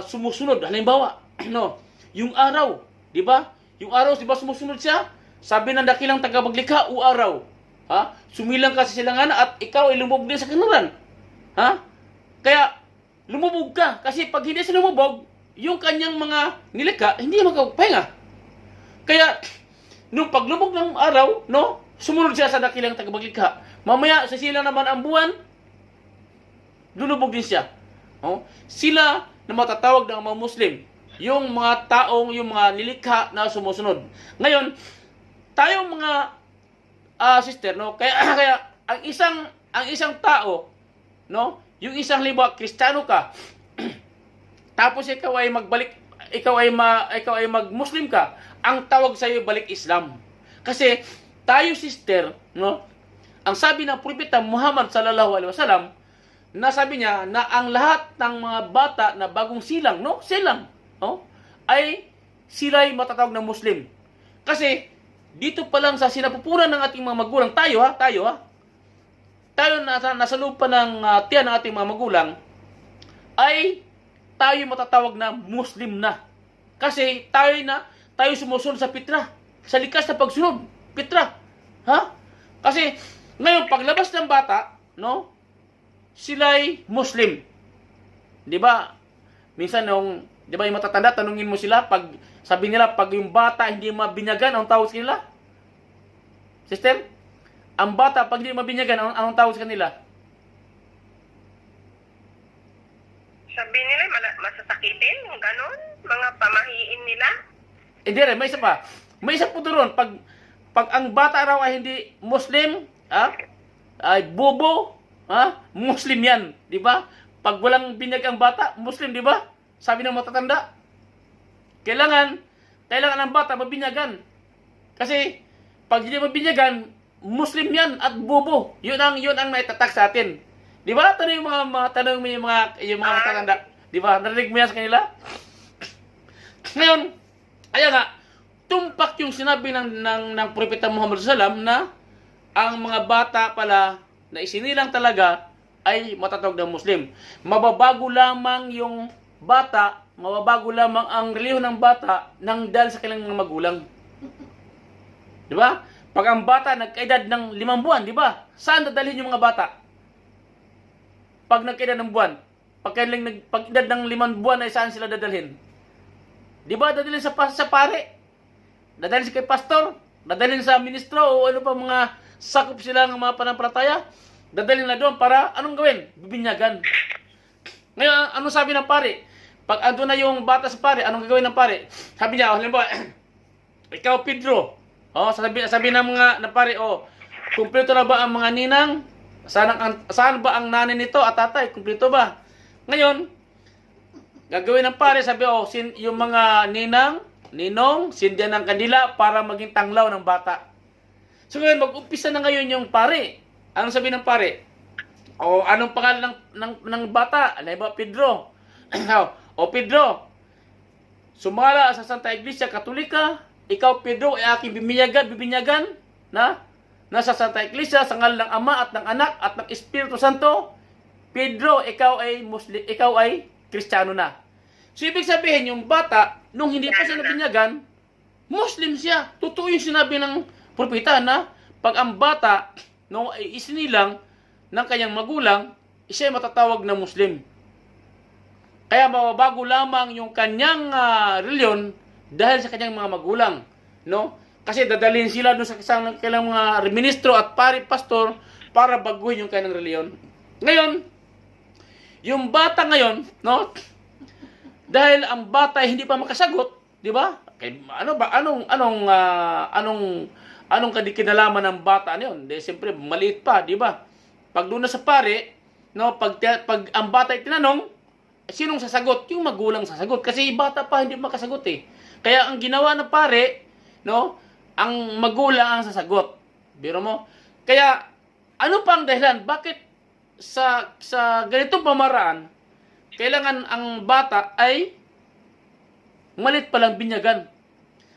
sumusunod. Halimbawa, no, yung araw, di ba? Yung araw, di ba sumusunod siya? Sabi ng dakilang tagapaglikha, o araw, ha? Sumilang ka sa silangan at ikaw ay lumubog din sa kanluran. Ha? Kaya, lumubog ka. Kasi pag hindi siya lumubog, yung kanyang mga nilikha, hindi magpapahinga. Kaya, nung paglubog ng araw, no, sumunod siya sa dakilang tagapaglikha. Mamaya, sa silang naman ang buwan, lulubog din siya. Oh? Sila na matatawag ng mga Muslim, yung mga taong, yung mga nilikha na sumusunod. Ngayon, tayong mga sister, no, kaya ang isang tao, no, yung isang liba, Kristiyano ka, tapos ikaw ay mag-Muslim ka, ang tawag sa iyo balik Islam. Kasi tayo sister, no, ang sabi ng propeta Muhammad sallallahu alaihi wasallam, na sabi niya na ang lahat ng mga bata na bagong silang, no, ay sila'y matatawag na Muslim. Kasi dito pa lang sa sinapupunan ng ating mga magulang, tayo nasa loob pa ng tiyan ng ating mga magulang, ay tayo matatawag na Muslim na. Kasi tayo sumusunod sa pitra, sa likas na pagsunod, pitra. Ha? Kasi ngayon paglabas ng bata, no, sila'y Muslim. 'Di ba? Minsan di ba yung matatanda, tanungin mo sila, pag sabi nila pag yung bata hindi mabinyagan, anong tawag sa kanila? Sister, ang bata pag hindi mabinyagan, anong tawag sa kanila? Sabi nila, masasakitin, yung ganon, mga pamahiin nila. Hindi rin, may isa pa. May isa po doon, pag ang bata raw ay hindi Muslim, ay bobo, Muslim yan, di ba? Pag walang binyag ang bata, Muslim, di ba? Sabi ng matatanda. Kailangan ng bata mabinyagan. Kasi pag hindi mabinyagan, Muslim yan at bobo. Yun ang naitatak sa atin. Di ba? Tanong mo yung mga matatanda. Di ba? Narinig mo yan sa kanila? Ngayon, kaya nga, tumpak yung sinabi ng propeta Muhammad SAW na ang mga bata pala na isinilang talaga ay matatawag ng Muslim. Mababago lamang yung bata, mababago lamang ang reliyon ng bata nang dahil sa kanilang mga magulang. Di ba? Pag ang bata nagkaedad ng 5 buwan, di ba? Saan dadalhin yung mga bata? Pag nagkaedad ng buwan, pag edad ng 5 buwan ay saan sila dadalhin? Di ba? Dadalhin sa pare. Dadalhin sa kay pastor. Dadalhin sa ministro o ano pa mga sakop sila ng mga panampalataya. Dadalhin na doon para anong gawin? Bibinyagan. Ngayon, ano sabi ng pare? Pag ando na yung bata sa pare, anong gagawin ng pare? Sabi niya, halimbawa, ikaw Pedro. Sabi ng mga na pare, kumpleto na ba ang mga ninang? Saan ba ang nanay nito at tatay? Kumpleto ba? Ngayon, gagawin ng pare, sabi, yung mga ninong, sindihan ng kandila para maging tanglaw ng bata. So ngayon, mag-umpisa na ngayon yung pare. Anong sabi ng pare? Anong pangalan ng bata? Ano ba, Pedro? Pedro, sumala sa Santa Iglesia Katolika, ikaw, Pedro, ay aking bibinyagan na nasa Santa Iglesia sa ngalan ng Ama at ng Anak at ng Espiritu Santo. Pedro, ikaw ay Muslim, ikaw ay Kristiyano na. So, ibig sabihin, yung bata, nung hindi pa siya nabinyagan, Muslim siya. Totoo yung sinabi ng propeta na pag ang bata, nung ay isinilang ng kanyang magulang, siya ay matatawag na Muslim. Kaya mababago lamang yung kanyang reliyon dahil sa kanyang mga magulang, no? Kasi dadalhin sila doon sa isang kailang mga ministro at pastor para baguhin yung kanyang reliyon. Ngayon, yung bata ngayon, no? Dahil ang bata ay hindi pa makasagot, di ba? Anong kinalaman ng bata niyon? Siyempre maliit pa, di ba? Pag doon na sa pare, no, pag ang bata ay tinanong, sinong sasagot? Yung magulang sasagot kasi bata pa hindi makasagot eh. Kaya ang ginawa ng pare, no, ang magulang ang sasagot. Biro mo? Kaya ano pa ang dahilan? Bakit sa ganitong pamaraan kailangan ang bata ay malit palang binyagan?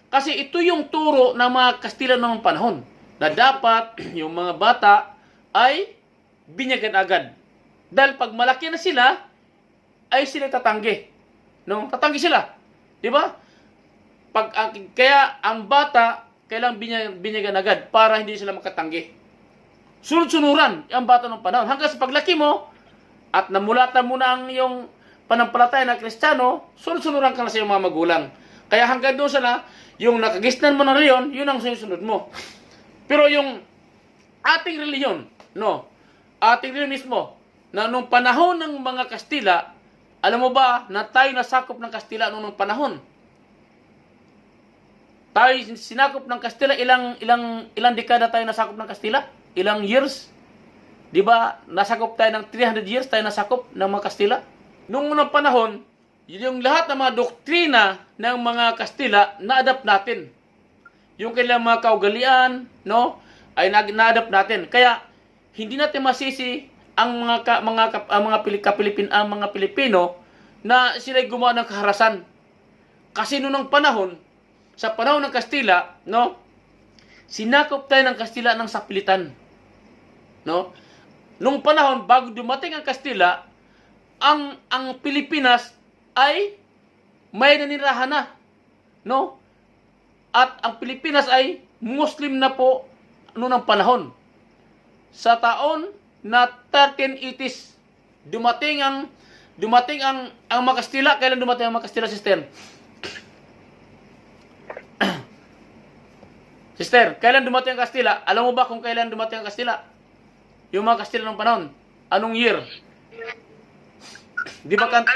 Kasi ito yung turo ng mga Kastila noong panahon na dapat yung mga bata ay binyagan agad. Dahil pag malaki na sila, ay sila tatanggi. No? Tatanggi sila. Di ba? Kaya ang bata, kailangang binyagan agad para hindi sila makatanggi. Sunod-sunuran ang bata ng panahon. Hanggang sa paglaki mo, at namulatan mo na ang iyong panampalataya na Kristiyano, sunod-sunuran ka na sa iyong mga magulang. Kaya hanggang doon sana, yung nakagisnan mo ng reliyon, yun ang susunod mo. Pero yung ating reliyon, no, ating reliyon mismo, na nung panahon ng mga Kastila, alam mo ba na tayo nasakop ng Kastila noong panahon? Tayo sinakop ng Kastila, ilang dekada tayo nasakop ng Kastila? Ilang years? Di ba, nasakop tayo ng 300 years tayo nasakop ng mga Kastila? Noong unang panahon, yung lahat ng mga doktrina ng mga Kastila, na-adapt natin. Yung kailang mga kaugalian, no, ay na-adapt natin. Kaya, hindi natin masisi ang mga Pilipino na sila'y gumawa ng kaharasan. Kasi noong panahon, sa panahon ng Kastila, no, sinakop tayo ng Kastila ng sapilitan. No? Nung panahon, bago dumating ang Kastila, ang Pilipinas ay may nanirahan na. No? At ang Pilipinas ay Muslim na po noong panahon. Sa taon na 1380s, dumating ang mga Kastila. Kailan dumating ang mga Kastila, sister? Sister, kailan dumating ang Kastila? Alam mo ba kung kailan dumating ang Kastila? Yung mga Kastila ng panahon. Anong year? Di ba kanta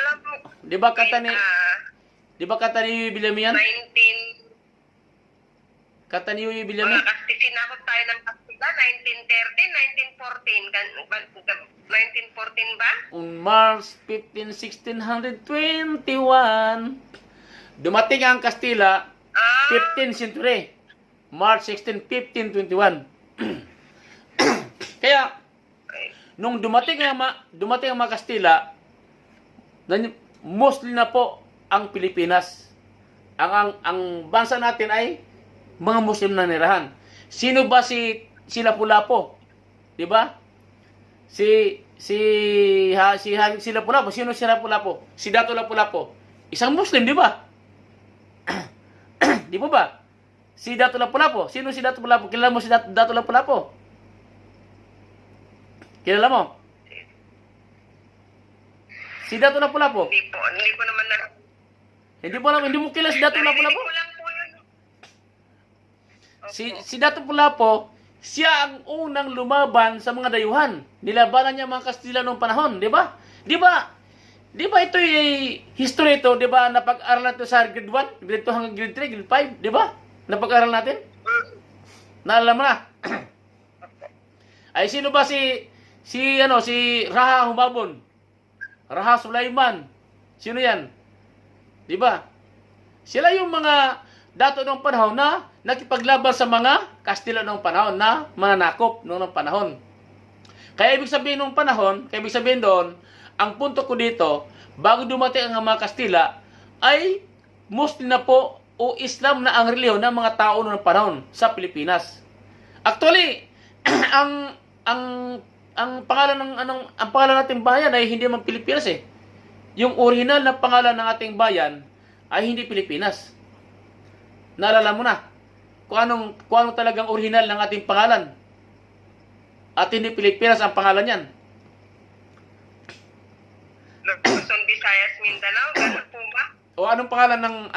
ni Bilami yan? 19... Kanta ni Bilami? Kasi sinakop tayo ng Kastila, 1913, 1914 ba? On March 15, 1621, dumating ang Kastila, 15th century. March 16, 1521. Kaya, nung dumating ang mga Kastila, mostly na po ang Pilipinas. Ang bansa natin ay mga Muslim na nirahan. Sino ba si Lapu-Lapu? 'Di ba? Si si Lapu-Lapu. Sino si Lapu-Lapu? Si Dato Lapu-Lapu. Isang Muslim, di ba? Di ba ba? Si Dato Lapu-Lapu. Sino si Dato Lapu-Lapu? Kilala mo si Dato Lapu-Lapu? Kilala mo? Si Dato Lapu-Lapu. Hindi ko naman na... Hindi mo kilala si Dato Lapu-Lapu? Narinig ko lang po yun. Opo. Si Dato Lapu-Lapu, siya ang unang lumaban sa mga dayuhan. Nilabanan niya mga Kastila noong panahon, di ba? Di ba? Di ba ito yung history ito, di ba? Napag-aral natin sa grade 1, grade 2 hanggang grade 3, grade 5, di ba? Napag-aral natin? Naalala mo na? Ay sino ba si Raha Humabon? Raha Sulaiman. Sino yan? Di ba? Sila yung mga dato ng panahon na nakipaglaban sa mga Kastila ng panahon na mananakop noong panahon. Kaya ibig sabihin ng panahon, kaya ibig sabihin doon, ang punto ko dito, bago dumating ang mga Kastila, ay Muslim na po o Islam na ang reliyon ng mga tao noong panahon sa Pilipinas. Actually, ang pangalan ang pangalan nating bayan ay hindi man Pilipinas eh. Yung original na pangalan ng ating bayan ay hindi Pilipinas. Naalala mo na kung anong talagang original ng ating pangalan. At hindi Pilipinas ang pangalan niyan. Luzon, Visayas, Mindanao, ganun po ba? O anong pangalan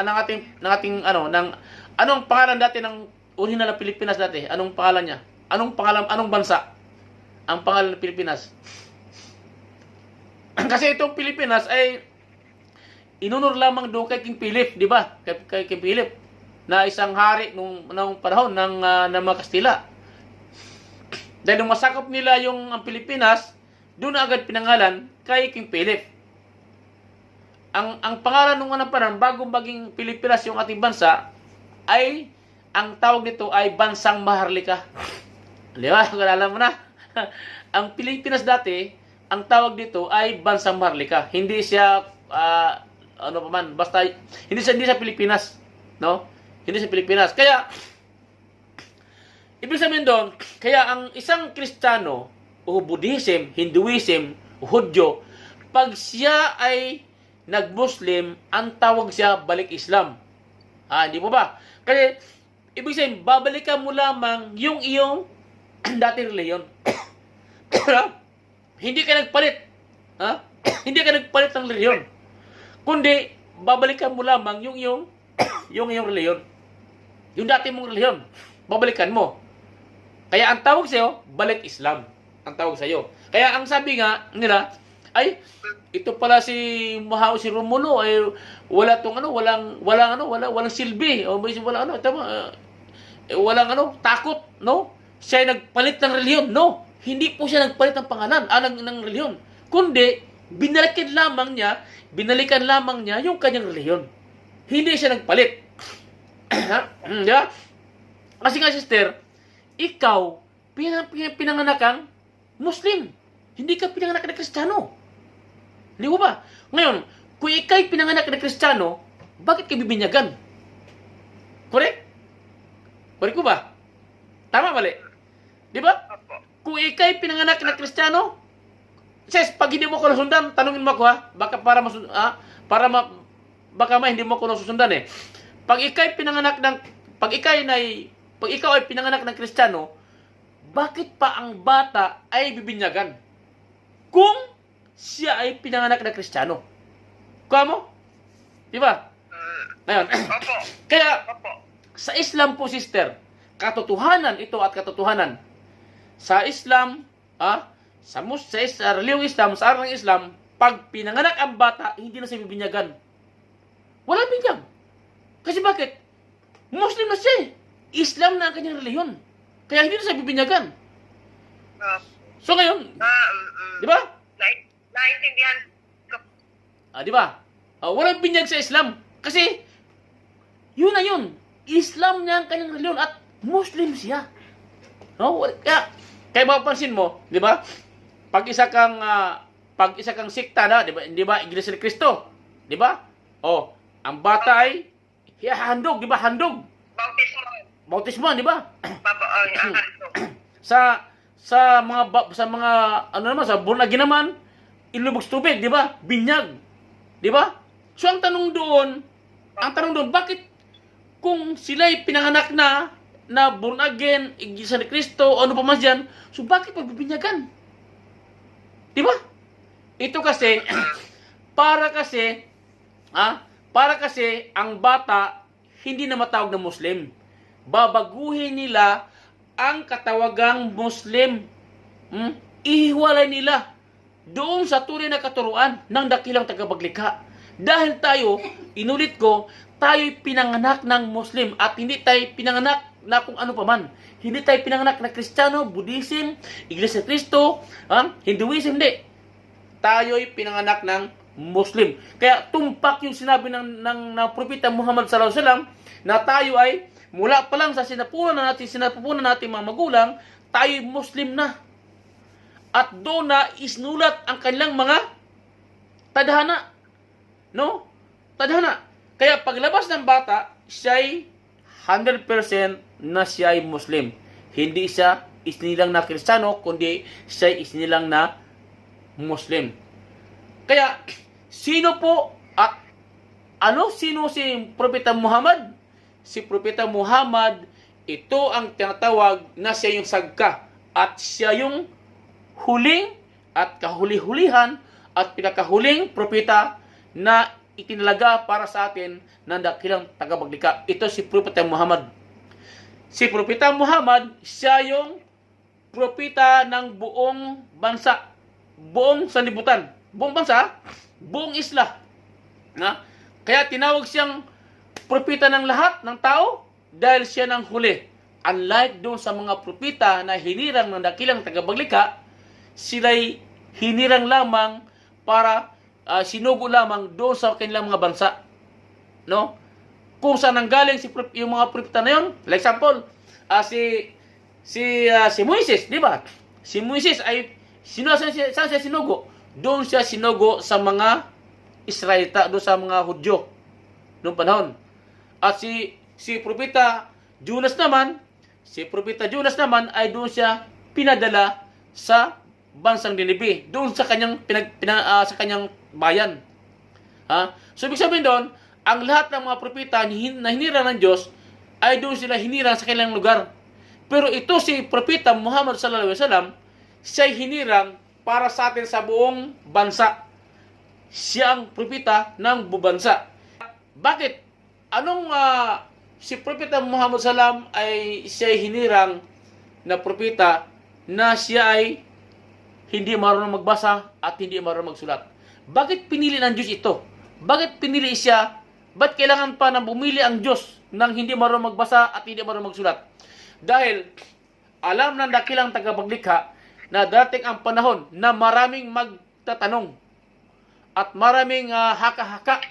anong pangalan dati ng original na Pilipinas dati? Anong pangalan niya? Anong bansa? Ang pangalan ng Pilipinas. Kasi itong Pilipinas ay inunor lamang doon kay King Philip, di ba? Kay King Philip na isang hari nung panahon ng mga Kastila. Dahil nung masakop nila ang Pilipinas, doon na agad pinangalan kay King Philip. Ang pangalan nung panahon bago maging Pilipinas yung ating bansa ay ang tawag nito ay Bansang Maharlika. Di ba? Alam mo na. Ang Pilipinas dati, ang tawag dito ay Bansang Maharlika. Hindi siya basta hindi siya Pilipinas, no? Hindi siya Pilipinas. Kaya ibig sabihin doon, kaya ang isang Kristiyano o Buddhism, Hinduism, o Hudyo, pag siya ay nag-Muslim, ang tawag siya balik Islam. Hindi po ba? Kasi ibig sabihin, babalikan mo lamang yung iyong dating reliyon. Hindi ka nagpalit. Hindi ka nagpalit ng reliyon. Kundi, babalikan mo lamang yung iyong reliyon. Yung dati mong reliyon. Babalikan mo. Kaya ang tawag sa'yo, balik Islam. Ang tawag sa'yo. Kaya ang sabi nga nila, ay, ito pala si Romulo, ay walang silbi. O walang takot, no? Siya ay nagpalit ng reliyon, no? Hindi po siya nagpalit ng pangalan, ng reliyon. Kundi, binalikan lamang niya yung kanyang reliyon. Hindi siya nagpalit. Diba? Kasi nga, sister, ikaw, pinanganak kang Muslim. Hindi ka pinanganak na Kristiyano. Di ba? Ngayon, kung ikaw'y pinanganak na Kristiyano, bakit ka bibinyagan? Correct? Correct ko ba? Tama, mali? Di ba? Kung ikaw'y pinanganak na Kristiyano, pag hindi mo ko nasundan, tanungin mo ako baka hindi mo ko nasusundan eh. Pag ikaw ay pinanganak ng Kristiyano, bakit pa ang bata ay bibinyagan? Kung siya ay pinanganak ng Kristiyano. Kuha mo? Di ba? Ngayon. Opo. Kaya, Opo. sa Islam po, sister, katotohanan ito at katotohanan. Sa Islam, sa reliyong Islam, sa aral ng Islam, pag pinanganak ang bata, hindi na siya bibinyagan. Wala binyag. Kasi bakit? Muslim na siya eh. Islam na ang kanyang reliyon. Kaya hindi na siya bibinyagan. So ngayon, di ba? Naintindihan ko. Di ba? Walang binyag sa Islam. Kasi, yun na yun. Islam niya ang kanyang reliyon at Muslim siya. No? Kaya mapapansin mo, di ba? Pag isa kang sikta na, di ba? Iglesia ni Cristo. Di ba? Ang bata ay handog, di ba? Handog. Bautismo. Bautismo, di ba? Handog. sa mga ano naman sa born again naman, ilubog sa tubig, di ba? Binyag. Di ba? So ang tanong doon, bakit kung sila'y pinanganak na born again, Iglesia ni Cristo, o ano pa man dyan, so bakit pagbibinyagan? Di ba? Ito kasi, para kasi ang bata hindi na matawag na Muslim. Babaguhin nila ang katawagang Muslim. Ihiwalay nila doon sa tunay na katuruan ng dakilang tagapaglikha. Dahil tayo, inulit ko, tayo'y pinanganak ng Muslim at hindi tayo pinanganak na kung ano pa man. Hindi tayo pinanganak na Kristiyano, Buddhism, Iglesia ni Cristo, Hinduism, hindi. Tayo'y pinanganak ng Muslim. Kaya tumpak yung sinabi ng Propeta Muhammad sallallahu alaihi wasallam na tayo ay mula pa lang sa sinapupunan natin mga magulang, tayo'y Muslim na. At doon na isnulat ang kanilang mga tadhana. No? Tadhana. Kaya paglabas ng bata, siya'y 100% na siya'y Muslim. Hindi siya isinilang na Kristiyano, kundi siya'y isinilang na Muslim. Kaya, sino si Propeta Muhammad? Si Propeta Muhammad, ito ang tinatawag na siya yung sagka at siya yung huling at kahuli-hulihan at pinakahuling propeta na itinalaga para sa atin ng dakilang tagapaglikha. Ito si Propeta Muhammad. Si Propeta Muhammad, siya yung propeta ng buong bansa, buong sanlibutan, buong bansa, buong isla. Kaya tinawag siyang propeta ng lahat ng tao dahil siya ng huli. Unlike doon sa mga propeta na hinirang ng dakilang tagapaglikha, sila'y hinirang lamang para sinugo lamang doon sa kanilang mga bansa. No? Kung saan nanggaling yung mga propeta na yun, like example, si Moises, di ba? Si Moises ay saan siya sinugo? Doon siya sinugo sa mga Israelita, doon sa mga Hudyo noong panahon. At si propeta Jonas naman, ay doon siya pinadala sa bansang Ninive, doon sa kanyang sa kanyang bayan. So ibig sabihin doon, ang lahat ng mga propeta na hinirang ng Diyos ay doon sila hinirang sa kanilang lugar. Pero ito si Propeta Muhammad sallallahu alaihi wasallam, siya'y hinirang para sa atin sa buong bansa. Siya ang propeta ng buong bansa. Bakit? Si Propeta Muhammad sallam ay siya'y hinirang na propeta na siya ay hindi marunong magbasa at hindi marunong magsulat. Bakit pinili ng Diyos ito? Bakit pinili siya? Ba't kailangan pa na bumili ang Diyos ng hindi marunong magbasa at hindi marunong magsulat? Dahil alam ng dakilang tagapaglikha na dating ang panahon na maraming magtatanong at maraming haka-haka.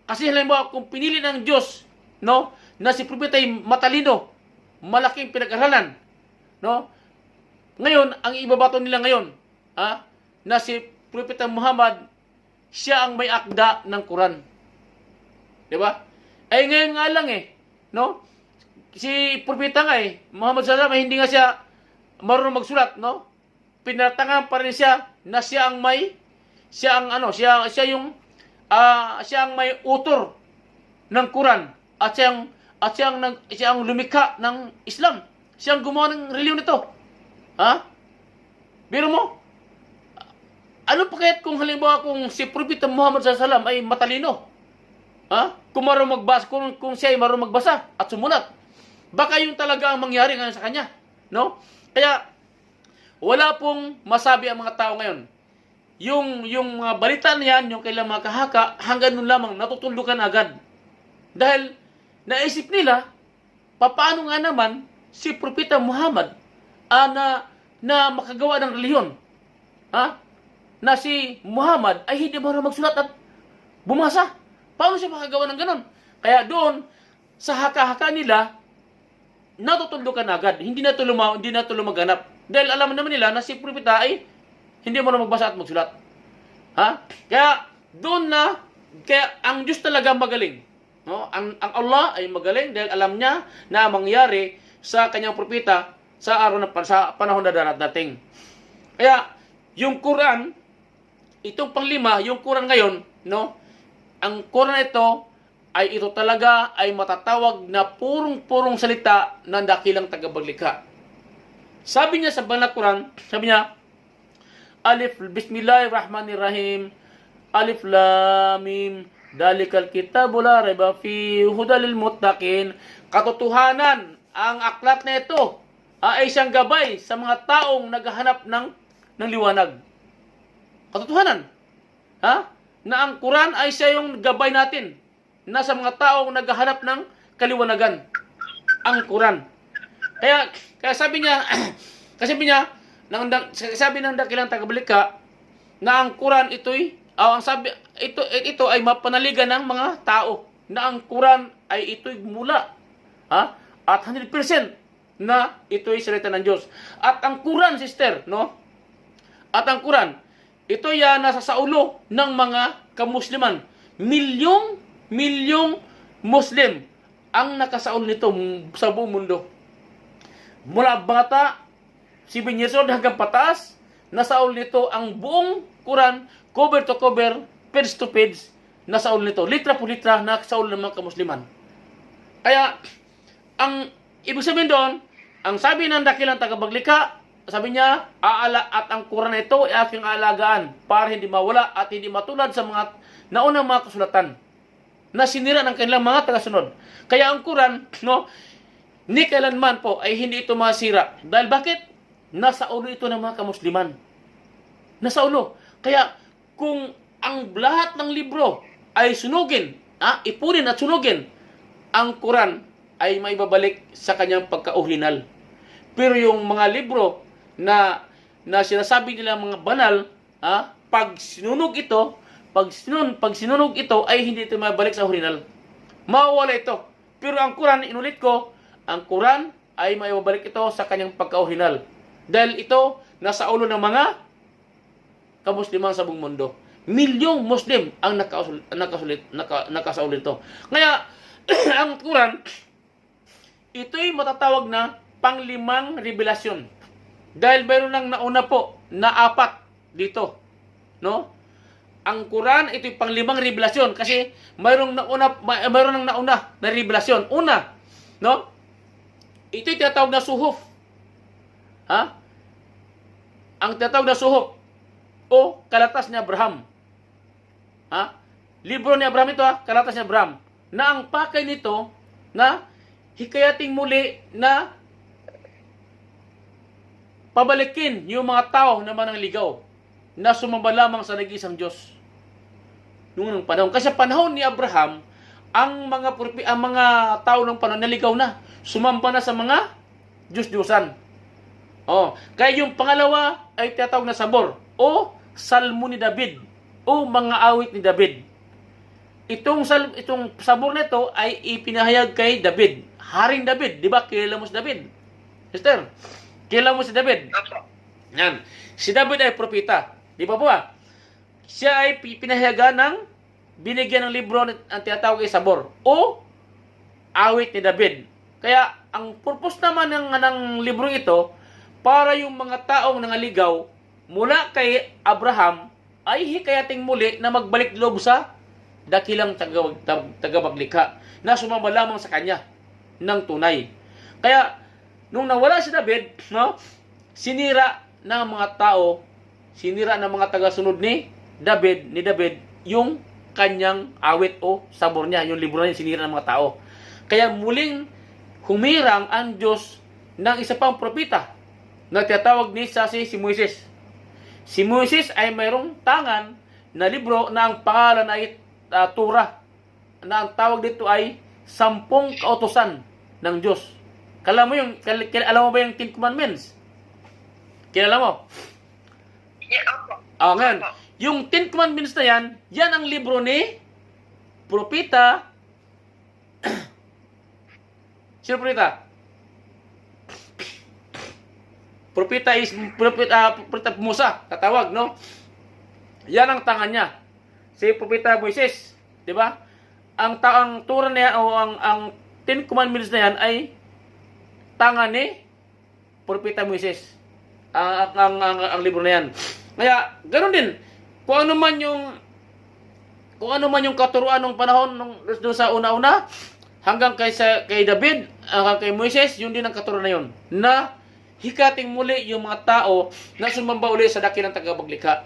Kasi halimbawa kung pinili ng Diyos, no, na si propeta ay matalino, malaking pinag-aralan, no? Ngayon, ang ibabato nila ngayon, na si Propeta Muhammad, siya ang may akda ng Quran. 'Di ba? Ay ngayon nga lang no? Si propeta nga Muhammad sallallahu alaihi wasallam, hindi nga siya marunong magsulat, no? Pinatangan pa rin siya na siya ang may siya ang may author ng Quran at siya ang lumikha ng Islam. Siya ang gumawa ng reliyon nito. Biro mo? Ano pa kaya't kung halimbawa kung si Propeta Muhammad sallallahu alaihi wasallam ay matalino? Kung marunong magbasa, kung siya ay marunong magbasa at sumulat, baka yung talaga ang mangyari ngayon sa kanya, no? Kaya wala pong masabi ang mga tao ngayon. Yung mga balita niyan, yung kailang mga kahaka, hanggang nun lamang natutulukan agad. Dahil naisip nila, paano nga naman si Propeta Muhammad na makagawa ng reliyon? Na si Muhammad ay hindi marunong magsulat at bumasa. Paano siya makagawa ng ganon? Kaya doon, sa haka-haka nila, natutulukan agad. Hindi na ito lumaganap. Dahil alam naman nila na si propeta ay hindi marunong magbasa at magsulat. Kaya doon kaya ang Diyos talaga magaling. No? Ang Allah ay magaling dahil alam niya na mangyari sa kanyang propeta sa sa panahon na darating. Kaya yung Quran, itong panglima, yung Quran ngayon, no? Ang Quran ito talaga ay matatawag na purong-purong salita ng dakilang tagapaglikha. Sabi niya sa banal na Quran, sabi niya, Alif Bismillahirrahmanirrahim, Alif Lam Mim, Dalikal Kitabu la raiba fi hudal lil muttaqin. Katotohanan, ang aklat na ito ay isang gabay sa mga taong naghahanap ng liwanag. Katotohanan, na ang Quran ay siya yung gabay natin na sa mga taong naghahanap ng kaliwanagan. Ang Quran. Kaya sabi niya, sabi ng dakilang tagapaglikha na ang Quran ito ay mapanaligan ng mga tao, na ang Quran ay ito'y mula at 100% na ito'y salita ng Diyos. At ang Quran, sister, no? At ang Quran, ito nasa sa ulo ng mga kamusliman. Milyong Muslim ang nakasaulo nito sa buong mundo. Mula bata, 7 years old hanggang pataas, nasaulo nito ang buong Quran, cover to cover, page to page, nasaulo nito. Litra po litra, nakasaulo ng mga kamusliman. Kaya, ang ibig sabihin doon, ang sabi ng dakilang tagapaglikha, sabi niya, at ang Quran na ito ay aking aalagaan para hindi mawala at hindi matulad sa mga naunang mga kasulatan na sinira ng kanilang mga tagasunod. Kaya ang Quran, no, ni kailanman po ay hindi ito masira. Dahil bakit? Nasa ulo ito ng mga kamusliman. Nasa ulo. Kaya kung ang lahat ng libro ay sunugin, ipunin at sunugin, ang Quran ay maibabalik sa kanyang pagka-original. Pero yung mga libro na sinasabi nila mga banal, pag sinunog ito ay hindi ito mabalik sa original. Mawawala ito. Pero ang Quran, inulit ko, ang Quran ay maibabalik ito sa kanyang pagka-original. Dahil ito nasa ulo ng mga kamusliman sa buong mundo. Milyong Muslim ang nakasaulit ito. Kaya, ang Quran, ito'y matatawag na panglimang revelasyon. Dahil mayroon lang nauna po na 4 dito. No? Ang Quran, ito'y panglimang revelasyon kasi mayroon nang nauna na revelasyon. Una, no? Ito'y tinatawag na suhuf. Ang tinatawag na suhuf o kalatas ni Abraham. Libro ni Abraham ito, kalatas ni Abraham. Na ang pakay nito na hikayating muli na pabalikin yung mga tao na manangligaw na sumamba lamang sa nag-iisang Diyos. Noong panahon. Kasi sa panahon ni Abraham, ang mga tao ng panahon naligaw na. Sumamba na sa mga Diyos-Diyosan. Kaya yung pangalawa ay tinatawag na sabor o salmo ni David o mga awit ni David. Itong sabor nito ay ipinahayag kay David. Haring David, di ba? Kilala mo si David. Sister, kilala mo si David. Yan. Si David ay propeta. Di ba po Siya ay pinahayagan ng binigyan ng libro ang tinatawag ay sabor o awit ni David. Kaya ang purpose naman ng libro ito para yung mga taong nangaligaw mula kay Abraham ay hikayating muli na magbalik loob sa dakilang tagapaglikha na sumamba lamang sa kanya ng tunay. Kaya nung nawala si David, no, sinira ng mga tao, sinira ng mga tagasunod ni David yung kanyang awit o sabor niya, yung libro niya sinira ng mga tao. Kaya muling humirang ang Diyos ng isa pang propeta na tinatawag ni si Moises. Si Moises ay mayroong tangan na libro na ang pangalan ay Torah, na ang tawag dito ay 10 kautusan ng Diyos. Alam mo ba yung 10 Commandments? Kilala mo? Yeah, opo. Ngayon, yung 10 Commandments na yan ang libro ni propeta. Sino propeta? Propeta Musa, katawag, no? Yan ang tangan niya. Si propeta Moises, di ba? Ang Torah niya o ang 10 Commandments na yan ay tangan ni Propeta Moises. Ang libro na yan. Kaya, ganoon din. Kung ano man yung katuruan ng panahon doon sa una-una, hanggang kay David, hanggang kay Moises, yun din ang katuruan na yun. Na hikating muli yung mga tao na sumamba uli sa dakilang tagapaglikha.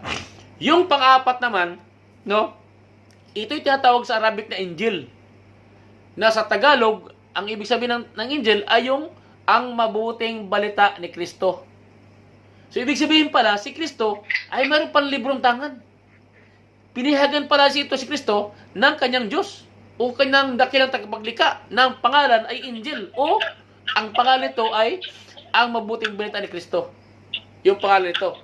Yung pang-apat naman, no? Ito'y tinatawag sa Arabic na Injil. Na sa Tagalog, ang ibig sabihin ng Injil ay yung ang mabuting balita ni Kristo. So, ibig sabihin pala, si Kristo ay mayroon pang librong tangan. Pinihagan pala si Kristo ng kanyang Diyos o kanyang dakilang tagapaglikha ng pangalan ay Injil o ang pangalan nito ay ang mabuting balita ni Kristo. Yung pangalan nito.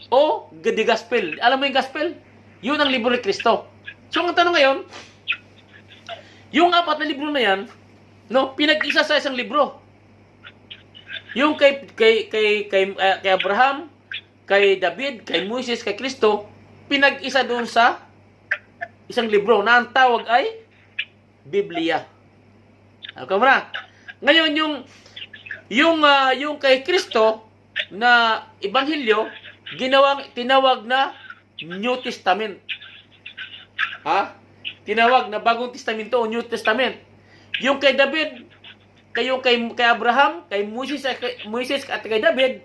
O the Gospel. Alam mo yung Gospel? Yun ang libro ni Kristo. So, ang tanong ngayon, yung 4 na libro na yan, no, pinag-isa sa isang libro. Yung kay Abraham, kay David, kay Moises, kay Kristo, pinag-isa doon sa isang libro na ang tawag ay Biblia. Okay mo na? Ngayon, yung kay Kristo na Ebanghelyo, tinawag na New Testament. Tinawag na Bagong Testamento o New Testament. Yung kay David, kay Abraham, kay Moises at kay David,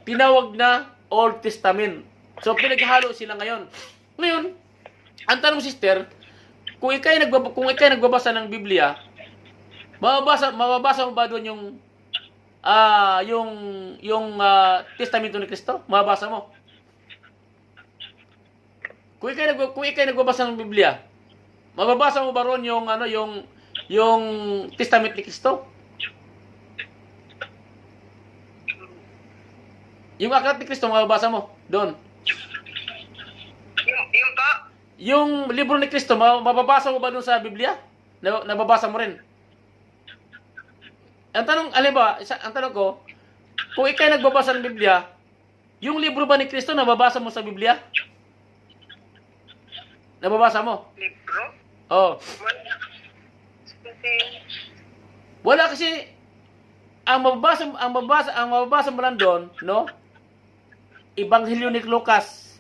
tinawag na Old Testament. So, pinaghalo sila ngayon. Ngayon, ang tanong, sister, kung ikay nagbabasa ng Biblia, mababasa mo ba doon yung testamento ni Kristo? Mababasa mo? Kung ikay nagbabasa ng Biblia, mababasa mo ba ron yung testament ni Kristo? Yung aklat ni Kristo, mababasa mo doon. Yung pa? Yung libro ni Kristo, mababasa mo ba doon sa Biblia? Nababasa mo rin. Ang tanong ko, kung ikay nagbabasa ng Biblia, yung libro ba ni Kristo, nababasa mo sa Biblia? Nababasa mo? Libro? Oo. Wala kasi, ang mababasa mo lang doon, no? Ebanghelyo ni Lucas,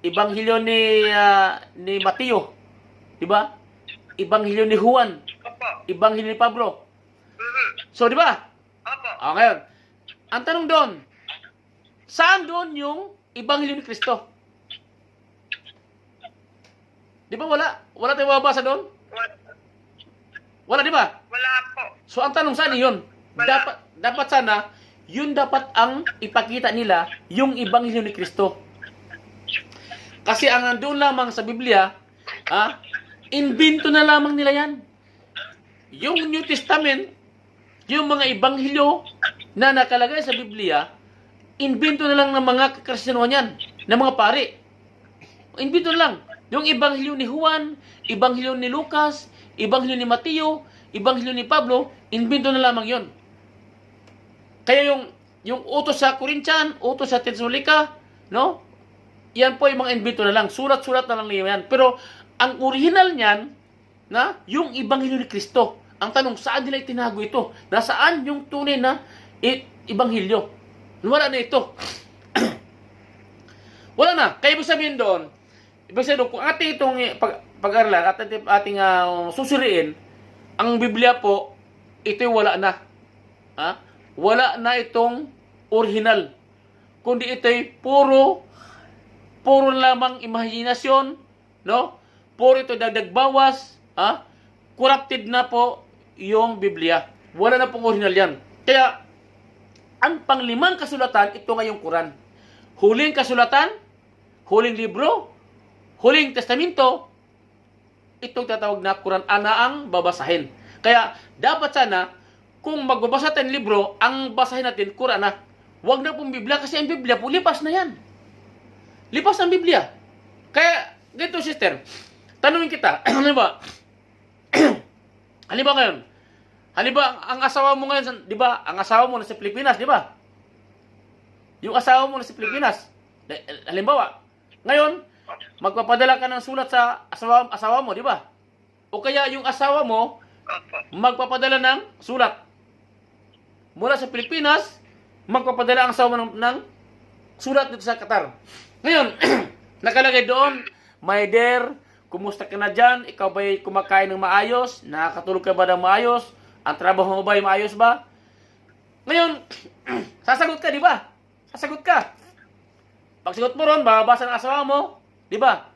Ebanghelyo ni Mateo, di ba? Ebanghelyo ni Juan, Opo. Ebanghelyo ni Pablo. Mhm. So, di ba? Opo. Ngayon, ang tanong doon, saan doon yung Ebanghelyo ni Kristo? Di ba wala? Wala tayong mababasa doon? Wala, di ba? Wala po. So, ang tanong saan yun? Wala. Dapat sana, yun dapat ang ipakita nila, yung Ebanghelyo ni Kristo. Kasi ang nandun lamang sa Biblia, invento na lamang nila yan. Yung New Testament, yung mga Ebanghelyo na nakalagay sa Biblia, invento na lang ng mga Kristyanuhan yan, ng mga pari. Invento na lang. Yung Ebanghelyo ni Juan, Ebanghelyo ni Lucas, Ebanghelyo ni Mateo, Ebanghelyo ni Pablo, invento na lamang yon. Kaya yung utos sa Corinthian, utos sa Thessalonica, no? Yan po yung mga invento na lang. Sulat-sulat na lang yan. Pero ang original niyan, yung Ebanghelyo ni Kristo. Ang tanong, saan nila itinago ito? Nasaan yung tunay na Ebanghelyo? Wala na ito. Wala na. Kaya ibig sabihin doon, kung ating itong pag-aralan at ating susuriin, ang Biblia po, ito'y wala na. Wala na itong original. Kundi ito'y puro lamang imahinasyon, no? Puro ito dagdag bawas, corrupted na po yung Biblia. Wala na pong original yan. Kaya, ang panglimang kasulatan, ito ngayong Quran. Huling kasulatan, huling libro, huling testamento, itong tatawag na Quran, ang babasahin. Kaya, dapat sana, kung magbabasa tayong libro, ang basahin natin, Quran na. Huwag na pong Biblia, kasi ang Biblia po, lipas na yan. Lipas ang Biblia. Kaya, ganito sister, tanungin kita, halimbawa ngayon, ang asawa mo ngayon, di ba, ang asawa mo nasa Pilipinas, di ba? Yung asawa mo nasa Pilipinas, halimbawa, ngayon, magpapadala ka ng sulat sa asawa mo, di ba? O kaya yung asawa mo, Opo. magpapadala ng sulat mula sa Pilipinas magpapadala ang asawa ng sulat dito sa Qatar. Ngayon, nakalagay doon, my dear, kumusta ka na dyan? Ikaw ba'y kumakain ng maayos? Nakakatulog ka ba ng maayos? Ang trabaho mo ba'y maayos ba? Ngayon, sasagot ka, di ba? Sasagot ka. Pag sagot mo ron, babasa ng asawa mo, di ba?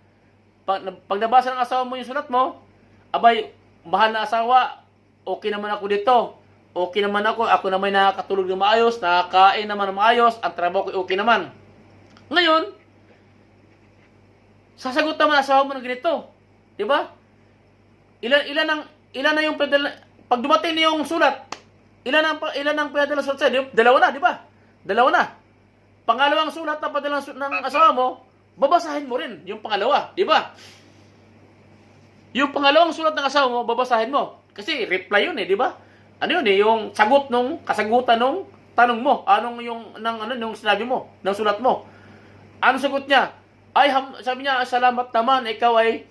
Pag nabasa ng asawa mo yung sulat mo, abay, mahal na asawa, okay naman ako dito. Okay naman ako naman nakakatulog ng maayos, nakakain naman ng maayos, ang trabaho ko okay naman. Ngayon, sasagot naman ang asawa mo ng ganito. Di ba? Ilan na yung pag dumating na yung sulat, ilan ang padala sulat sa'yo? Dalawa na, di ba? Dalawa na. Pangalawang sulat na padala ng asawa mo, babasahin mo rin yung pangalawa, di ba? Yung pangalawang sulat ng asawa mo, babasahin mo. Kasi reply yun di ba? Ano yun yung kasagutan nung tanong mo. Nung sinabi mo, ng sulat mo. Ano sagot niya? Sabi niya, salamat naman, ikaw ay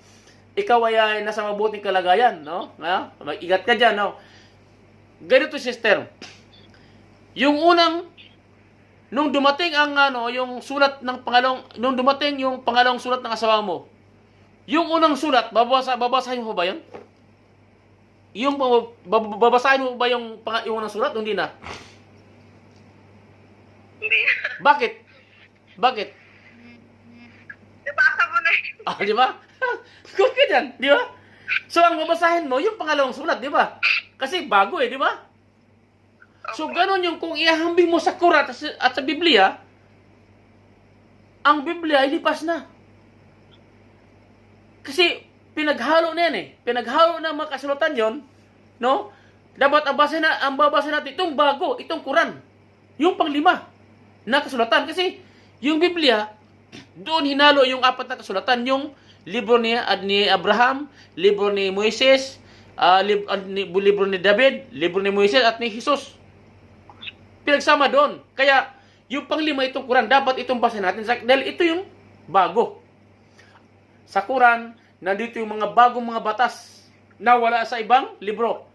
nasa mabuting kalagayan, no? Mag-ingat ka diyan, no? Ganito, sister. Nung dumating yung sulat ng pangalawang sulat ng asawa mo, yung unang sulat, babasahin mo ba yun? Yung babasahin mo ba yung unang sulat? Hindi na. Hindi. Bakit? Nabasa mo na Di ba? Good ka dyan, di ba? So, ang babasahin mo, yung pangalawang sulat, di ba? Kasi bago di ba? So, ganun yung kung ihahambing mo sa Quran at sa Biblia, ang Biblia ay lipas na. Kasi, pinaghalo na yan Pinaghalo na mga kasulatan yon, no? Dapat ang babasa natin, itong bago, itong Quran. Yung panglima na kasulatan. Kasi, yung Biblia, doon hinalo yung 4 na kasulatan. Yung libro ni Abraham, libro ni Moises, libro ni David, libro ni Moises at ni Jesus. Pinagsama doon. Kaya, yung panglima itong Quran, dapat itong basahin natin. Dahil ito yung bago. Sa Quran, nandito yung mga bagong mga batas na wala sa ibang libro.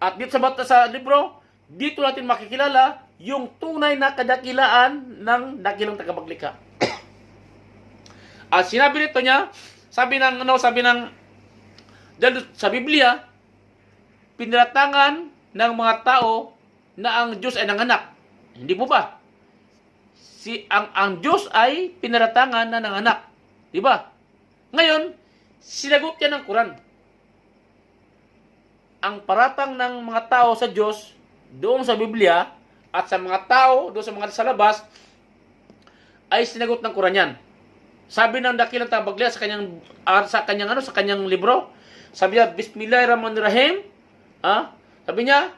At dito sa libro, dito natin makikilala yung tunay na kadakilaan ng dakilang tagapaglikha. At sinabi nito niya, sabi dahil sa Biblia, pinaratangan ng mga tao na ang Diyos ay nanganak. Hindi po ba? Ang Diyos ay pinaratangan na nanganak. Di ba? Ngayon, sinagot yan ng Quran. Ang paratang ng mga tao sa Diyos, doon sa Biblia, at sa mga tao, doon sa mga sa labas, ay sinagot ng Quran yan. Sabi ng dakilang tagapaglikha sa kanyang libro, sabi niya, Bismillahirrahmanirrahim, sabi niya,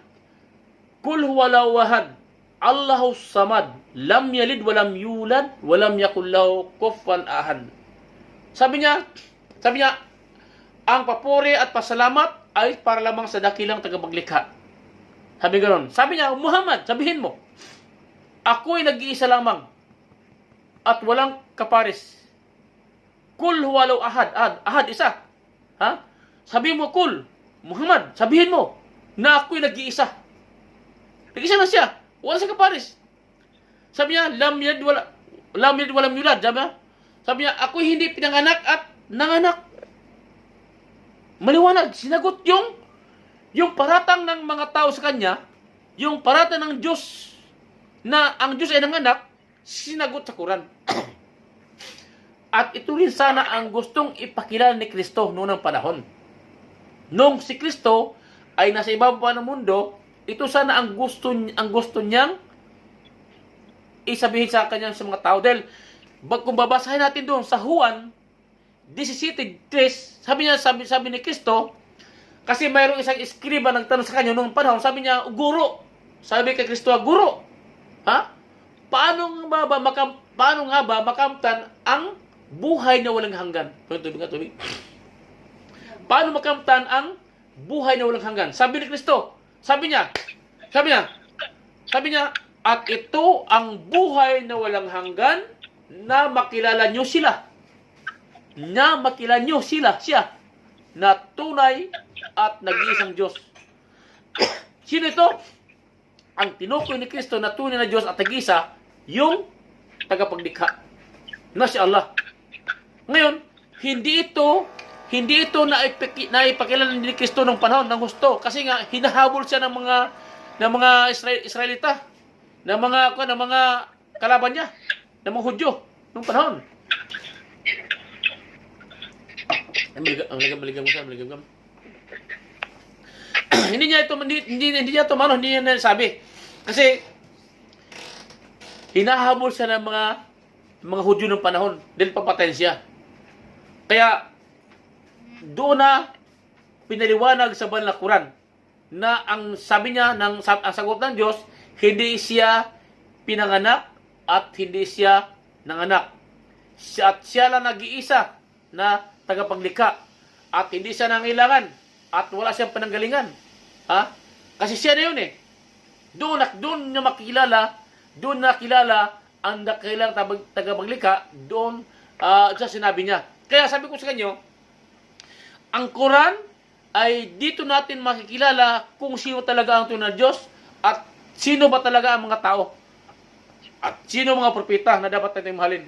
Kul huwalahu ahad, Allahus samad, lam yalid walam yulad, walam yakul lahu kufuwan ahad. Sabi niya, ang papuri at pasalamat ay para lamang sa dakilang tagapaglikha. Sabi ganoon. Sabi niya, Muhammad, sabihin mo, ako'y nag-iisa lamang at walang kapares. Kul huwalahu ahad, ahad isa. Sabi mo, Kul, Muhammad, sabihin mo na ako'y nag-iisa. Nag-iisa na siya. Wala sa kapares. Sabi niya, lam yalid walam yulad. Sabi niya, ako'y hindi pinanganak at nanganak. Maliwanag, sinagot yung paratang ng mga tao sa kanya, yung paratang ng Diyos na ang Diyos ay nanganak, sinagot sa Quran. At ito rin sana ang gustong ipakilala ni Kristo noong ng panahon. Nung si Kristo ay nasa ibaba ng mundo, ito sana ang gusto niyang isabihin sa kanya sa mga tao. Dahil kung babasahin natin doon sa Juan 17:3, sabi ni Kristo, kasi mayroong isang eskriba nagtanong sa kanya noong panahon, sabi niya, Guro, sabi kay Kristo, Guro, paano nga ba makamtan ang buhay na walang hanggan? Tubig. Paano makamtan ang buhay na walang hanggan? Sabi ni Kristo, sabi niya, at ito ang buhay na walang hanggan, na makilala nyo sila. Siya, na tunay at nag-iisang Diyos. Sino ito? ang tinukoy ni Kristo na tunay na Diyos at tag-isa, yung tagapaglikha na si Allah. Ngayon, hindi ito naipakilala ni Kristo ng panahon ng husto kasi nga hinahabol siya ng mga Israelita, ng mga kalaban niya, ng mga Hudyo ng panahon. Maligam. Hindi niya sabi. Kasi hinahabol siya ng mga Hudyo ng panahon dahil papatayin siya. Kaya doon na pinaliwanag sa banal na Quran na ang sabi niya ang sagot ng Diyos, hindi siya pinanganak at hindi siya nanganak. At siya lang nag-iisa na tagapaglikha at hindi siya nangailangan at wala siyang pananggalingan. Ha? Kasi siya na yun eh. Doon niya makilala, doon nakilala ang dakilang tagapaglikha, doon sa sinabi niya. Kaya sabi ko sa kanyo, ang Quran ay dito natin makikilala kung sino talaga ang tunay na Diyos at sino ba talaga ang mga tao at sino mga propeta na dapat natin mahalin.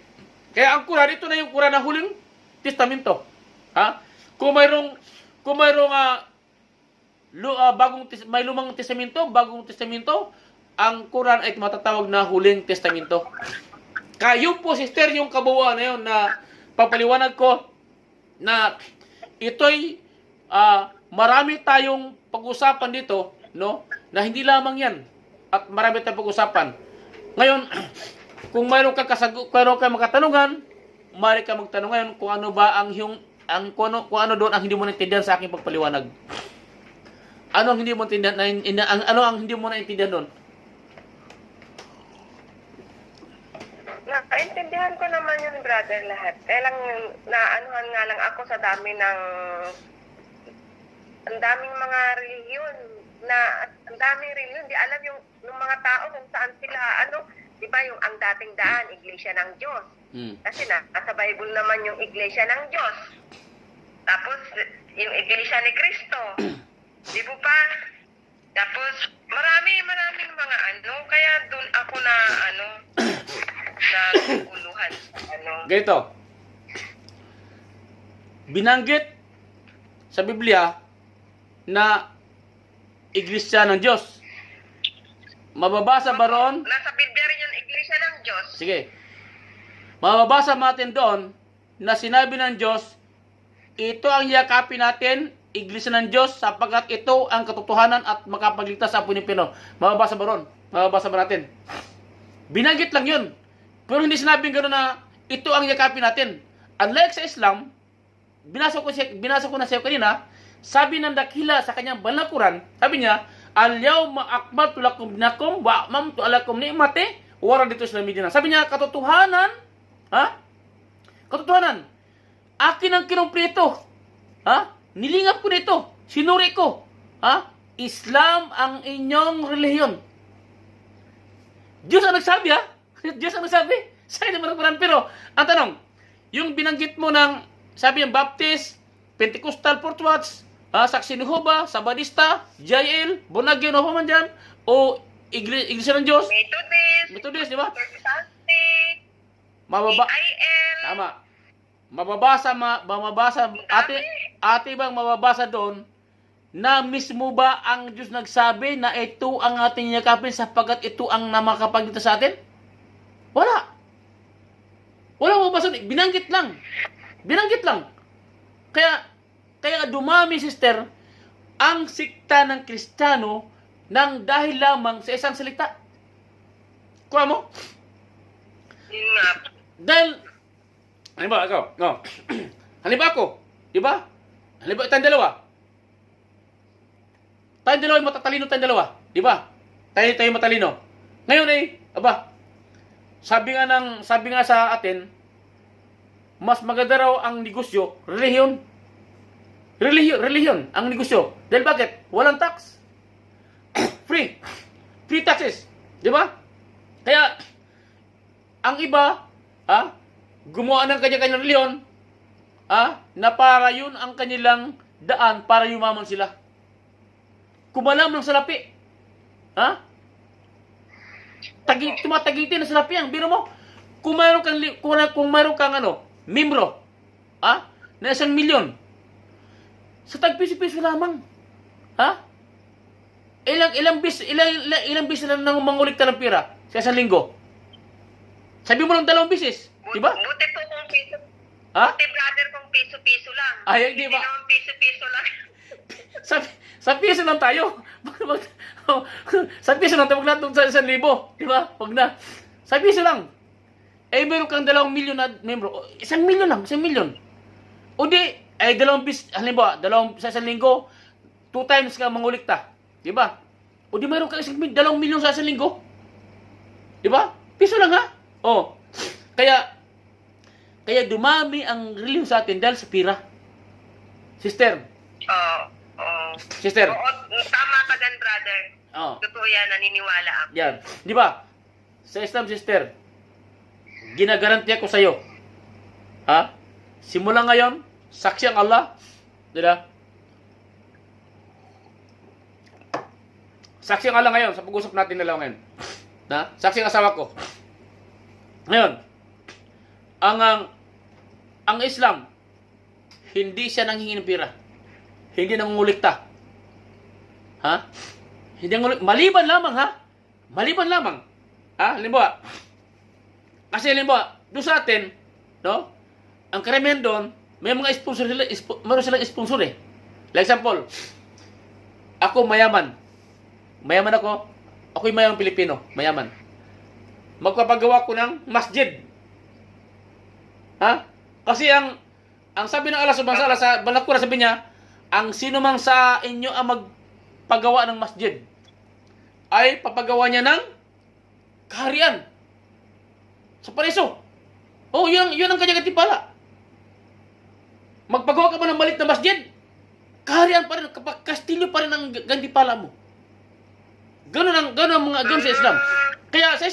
Kaya ang Quran, ito na yung Quran na huling testamento. Ha? Kung mayroong may lumang testamento, bagong testamento, ang Quran ay matatawag na huling testamento. Kaya po, sister, yung kabuuan na yun na papaliwanag ko na ito'y marami tayong pag-usapan dito, no? Na hindi lamang yan at marami tayong pag-usapan. Ngayon, kung mayroon kang makatanungan, maaari ka magtanong ngayon kung ano ba kung ano doon ang hindi mo naintindihan sa aking pagpaliwanag. Ano ang hindi mo naintindihan ano ang hindi mo naintindihan doon? Naintindihan ko naman yun, brother, lahat. Kaya lang, naanuhan nga lang ako sa dami ang daming mga relihiyon, ang daming relihiyon, di alam yung mga tao kung saan sila, di ba yung ang dating daan, Iglesia ng Diyos. Kasi nasa Bible naman yung Iglesia ng Diyos. Tapos, yung Iglesia ni Kristo. Di ba pa? Tapos, maraming mga kaya doon ako na naguluhan sa Ganito. Binanggit sa Biblia na Iglesia ng Diyos. Mababasa ba ron? Nasa Biblia rin yung Iglesia ng Diyos. Sige. Mababasa natin doon na sinabi ng Diyos, ito ang yakapin natin, Iglesia ng Diyos, sapagkat ito ang katotohanan at makapagligtas sa Pilipino. Mababasa ba ron? Mababasa ba natin? Binanggit lang yun. Pero hindi sinabing gano'n na ito ang yakapin natin. Unlike sa Islam, binasa ko na sa iyo kanina, sabi ng dakila sa kanyang banal na Quran, sabi niya, al-yawma akmaltu lakum dinakum wa atmamtu alakum ni'mati wa raditu islamiyya. Sabi niya, katotohanan, katotohanan, akin ang kinumpleto. Nilingap ko nito, sinuri ko. Islam ang inyong relihiyon. Diyos ang nagsabi, Diyos ang nagsabi. Sa naman ang pero ang tanong, yung binanggit mo ng, sabi yung Baptist, Pentecostal, Fourth Watch, Saksi ni Jehovah, Sabadista, JL, Bonagyan, o man dyan, o Iglesia ng Diyos, Methodist, di ba? Tama. Mababasa, ate bang mababasa doon na mismo ba ang Diyos nagsabi na ito ang ating yakapin sapagkat ito ang namakapagligtas sa atin? Wala mababasa. Binanggit lang. Kaya dumami, sister, ang sikta ng Kristiyano nang dahil lamang sa isang salita. Kuha mo? Dahil, halimbawa ako, halimbawa ako, di ba? Halimbawa tayong dalawa. Tayong dalawa matatalino tayong dalawa, di ba? Tayo matalino. Ngayon sabi nga sa atin, mas maganda raw ang negosyo, relihiyon ang negosyo. Dahil bakit? Walang tax. Free taxes, di ba? Kaya ang iba, gumawa ng kanya-kanyang relihiyon, na para yun ang kanilang daan para yumaman sila. Kumalam ng salapi. Tumatagitin na sila piyang. Biro mo, kung mayroon kang ano, membro, na 1,000,000, sa tag-piso-piso lamang. Ilang bis lang nang mangulikta ng pira sa isang linggo. Sabi mo lang 2 bisis, di ba? Buti po kung piso. Ha? Buti brother kung piso-piso lang. Ay, di ba? Hindi naman piso-piso lang. Sa piso lang tayo. Sa piso lang tayo, wag natin sa 1,000, di ba? Wag na. Sa piso lang. Meron kang 2,000,000 na membro. 1,000,000 lang, 1,000,000. O di, 2 bis, halimbawa, sa isang linggo, 2 times ka mangulikta. Di ba? O di mayroon ka 2,000,000 sa isang linggo. Di ba? Piso lang ha? O. Kaya dumami ang reliyon sa atin dahil sa pira. Sister. Sister. Oo, tama ka dyan, brother. Oh. Totoo yan, naniniwala ako. Yan. Di ba? Sa Islam, sister, ginagarantiya ko sa'yo. Simula ngayon, saksi ang Allah. Di ba? Saksi ang Allah ngayon sa pag-usap natin nila ngayon. Saksi ang asawa ko. Ngayon, ang Islam, hindi siya nanghingi ng pira. Hindi nangungulikta. Hindi maliban lamang, Maliban lamang. Halimbawa, kasi halimbawa, doon sa atin, no? Ang karamihan doon, may mga sponsor sila, meron silang sponsor eh. Like example, ako mayaman. Mayaman ako. Ako'y mayamang Pilipino. Mayaman. Magpapagawa ko ng masjid. Kasi ang sabi ng Allah subhanahu wa ta'ala sa banal Quran, sabi niya, ang sino mang sa inyo ang magpagawa ng masjid ay papagawa niya ng kaharian sa paraiso. Yun ang kanyang gantimpala. Magpagawa ka ba ng maliit na masjid? Kaharian pa rin, kastilyo pa rin ang gantimpala mo. Ganun ang sa Islam. Kaya sa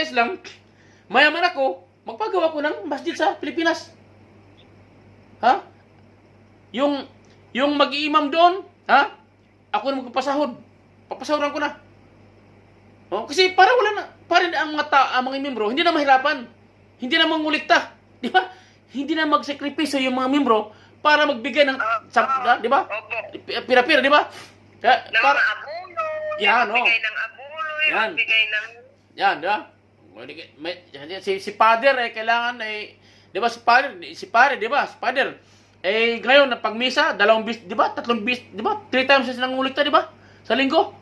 Islam, mayaman ako, magpagawa ko ng masjid sa Pilipinas. Yung mag-iimam doon, ako na magpapasahod. Papasahuran ko na. Kasi para wala na, para ang mga membro, hindi na mahirapan. Hindi na mangulikta. Di ba? Hindi na magsakripisyo yung mga membro para magbigay ng, di ba? Pira-pira, di ba? Para abulo, magbigay ng abulo, magbigay ng... Yan, di ba? Si father kailangan di ba si padre, di ba? Si father ngayon na pagmisa, 2 bis, di ba? 3 bis, di ba? 3 times na nangulikta, di ba? Sa linggo.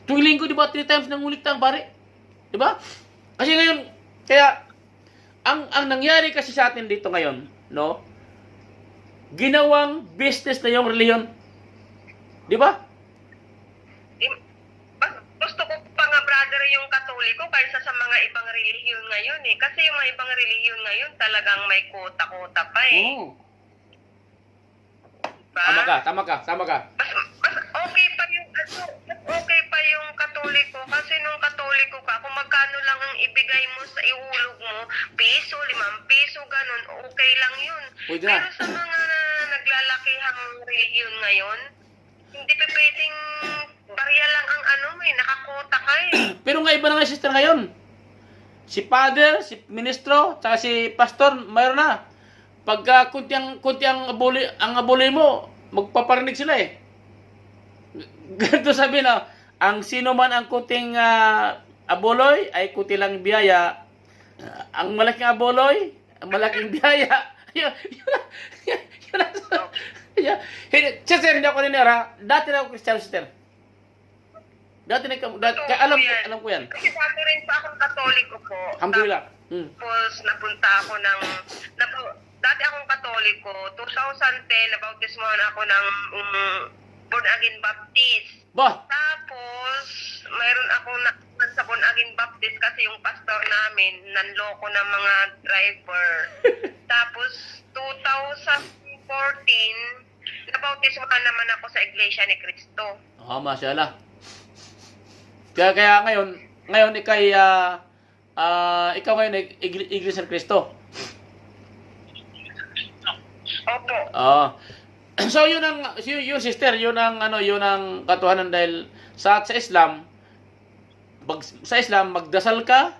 Tuwing linggo, di ba? 3 times nangulikta ang pare. Di ba? Kasi ngayon, kaya ang nangyari kasi sa atin dito ngayon, no? Ginawang business na yung reliyon. Di ba? Gusto ko pa nga, brother, yung Katoliko kaysa sa mga ibang relihiyon ngayon eh. Kasi yung mga ibang relihiyon ngayon talagang may kota-kota pa eh. Oo. Diba? Tama ka. Mas okay pa yung Katoliko kasi nung Katoliko ka, kung magkano lang ang ibigay mo sa ihulog mo, piso, 5 piso, ganun, okay lang yun. Pwede na. Pero sa mga naglalakihang relihiyon ngayon, hindi pa pwedeng barya lang ang nakakota ka eh. Pero nga iba na nga sister ngayon. Si father, si ministro, saka si pastor, mayroon na. Pagka kunti ang abuli mo, magpaparinig sila eh. Ganito sabi na, ang sino man ang kunting abuloy ay kunti lang biyaya. Ang malaking abuloy, ang malaking biyaya. Sister, hindi ako ninira. Dati na ako Christian, sister. Kaya alam ko yan. Kasi dati rin pa akong Katoliko po. Alhamdulillah. Tapos napunta ako dati akong Katoliko, 2010, nabautismohan ako ng Born Again Baptist. Bah! Tapos, mayroon ako sa Born Again Baptist kasi yung pastor namin, nanloko ng mga driver. Tapos, 2014, nabautismohan naman ako sa Iglesia ni Cristo. Mashallah. Kaya ngayon ikaw ngayon ay Iglesia ni Cristo. Opo. So yun sister, yun ang katotohanan dahil sa Islam sa Islam, magdasal ka,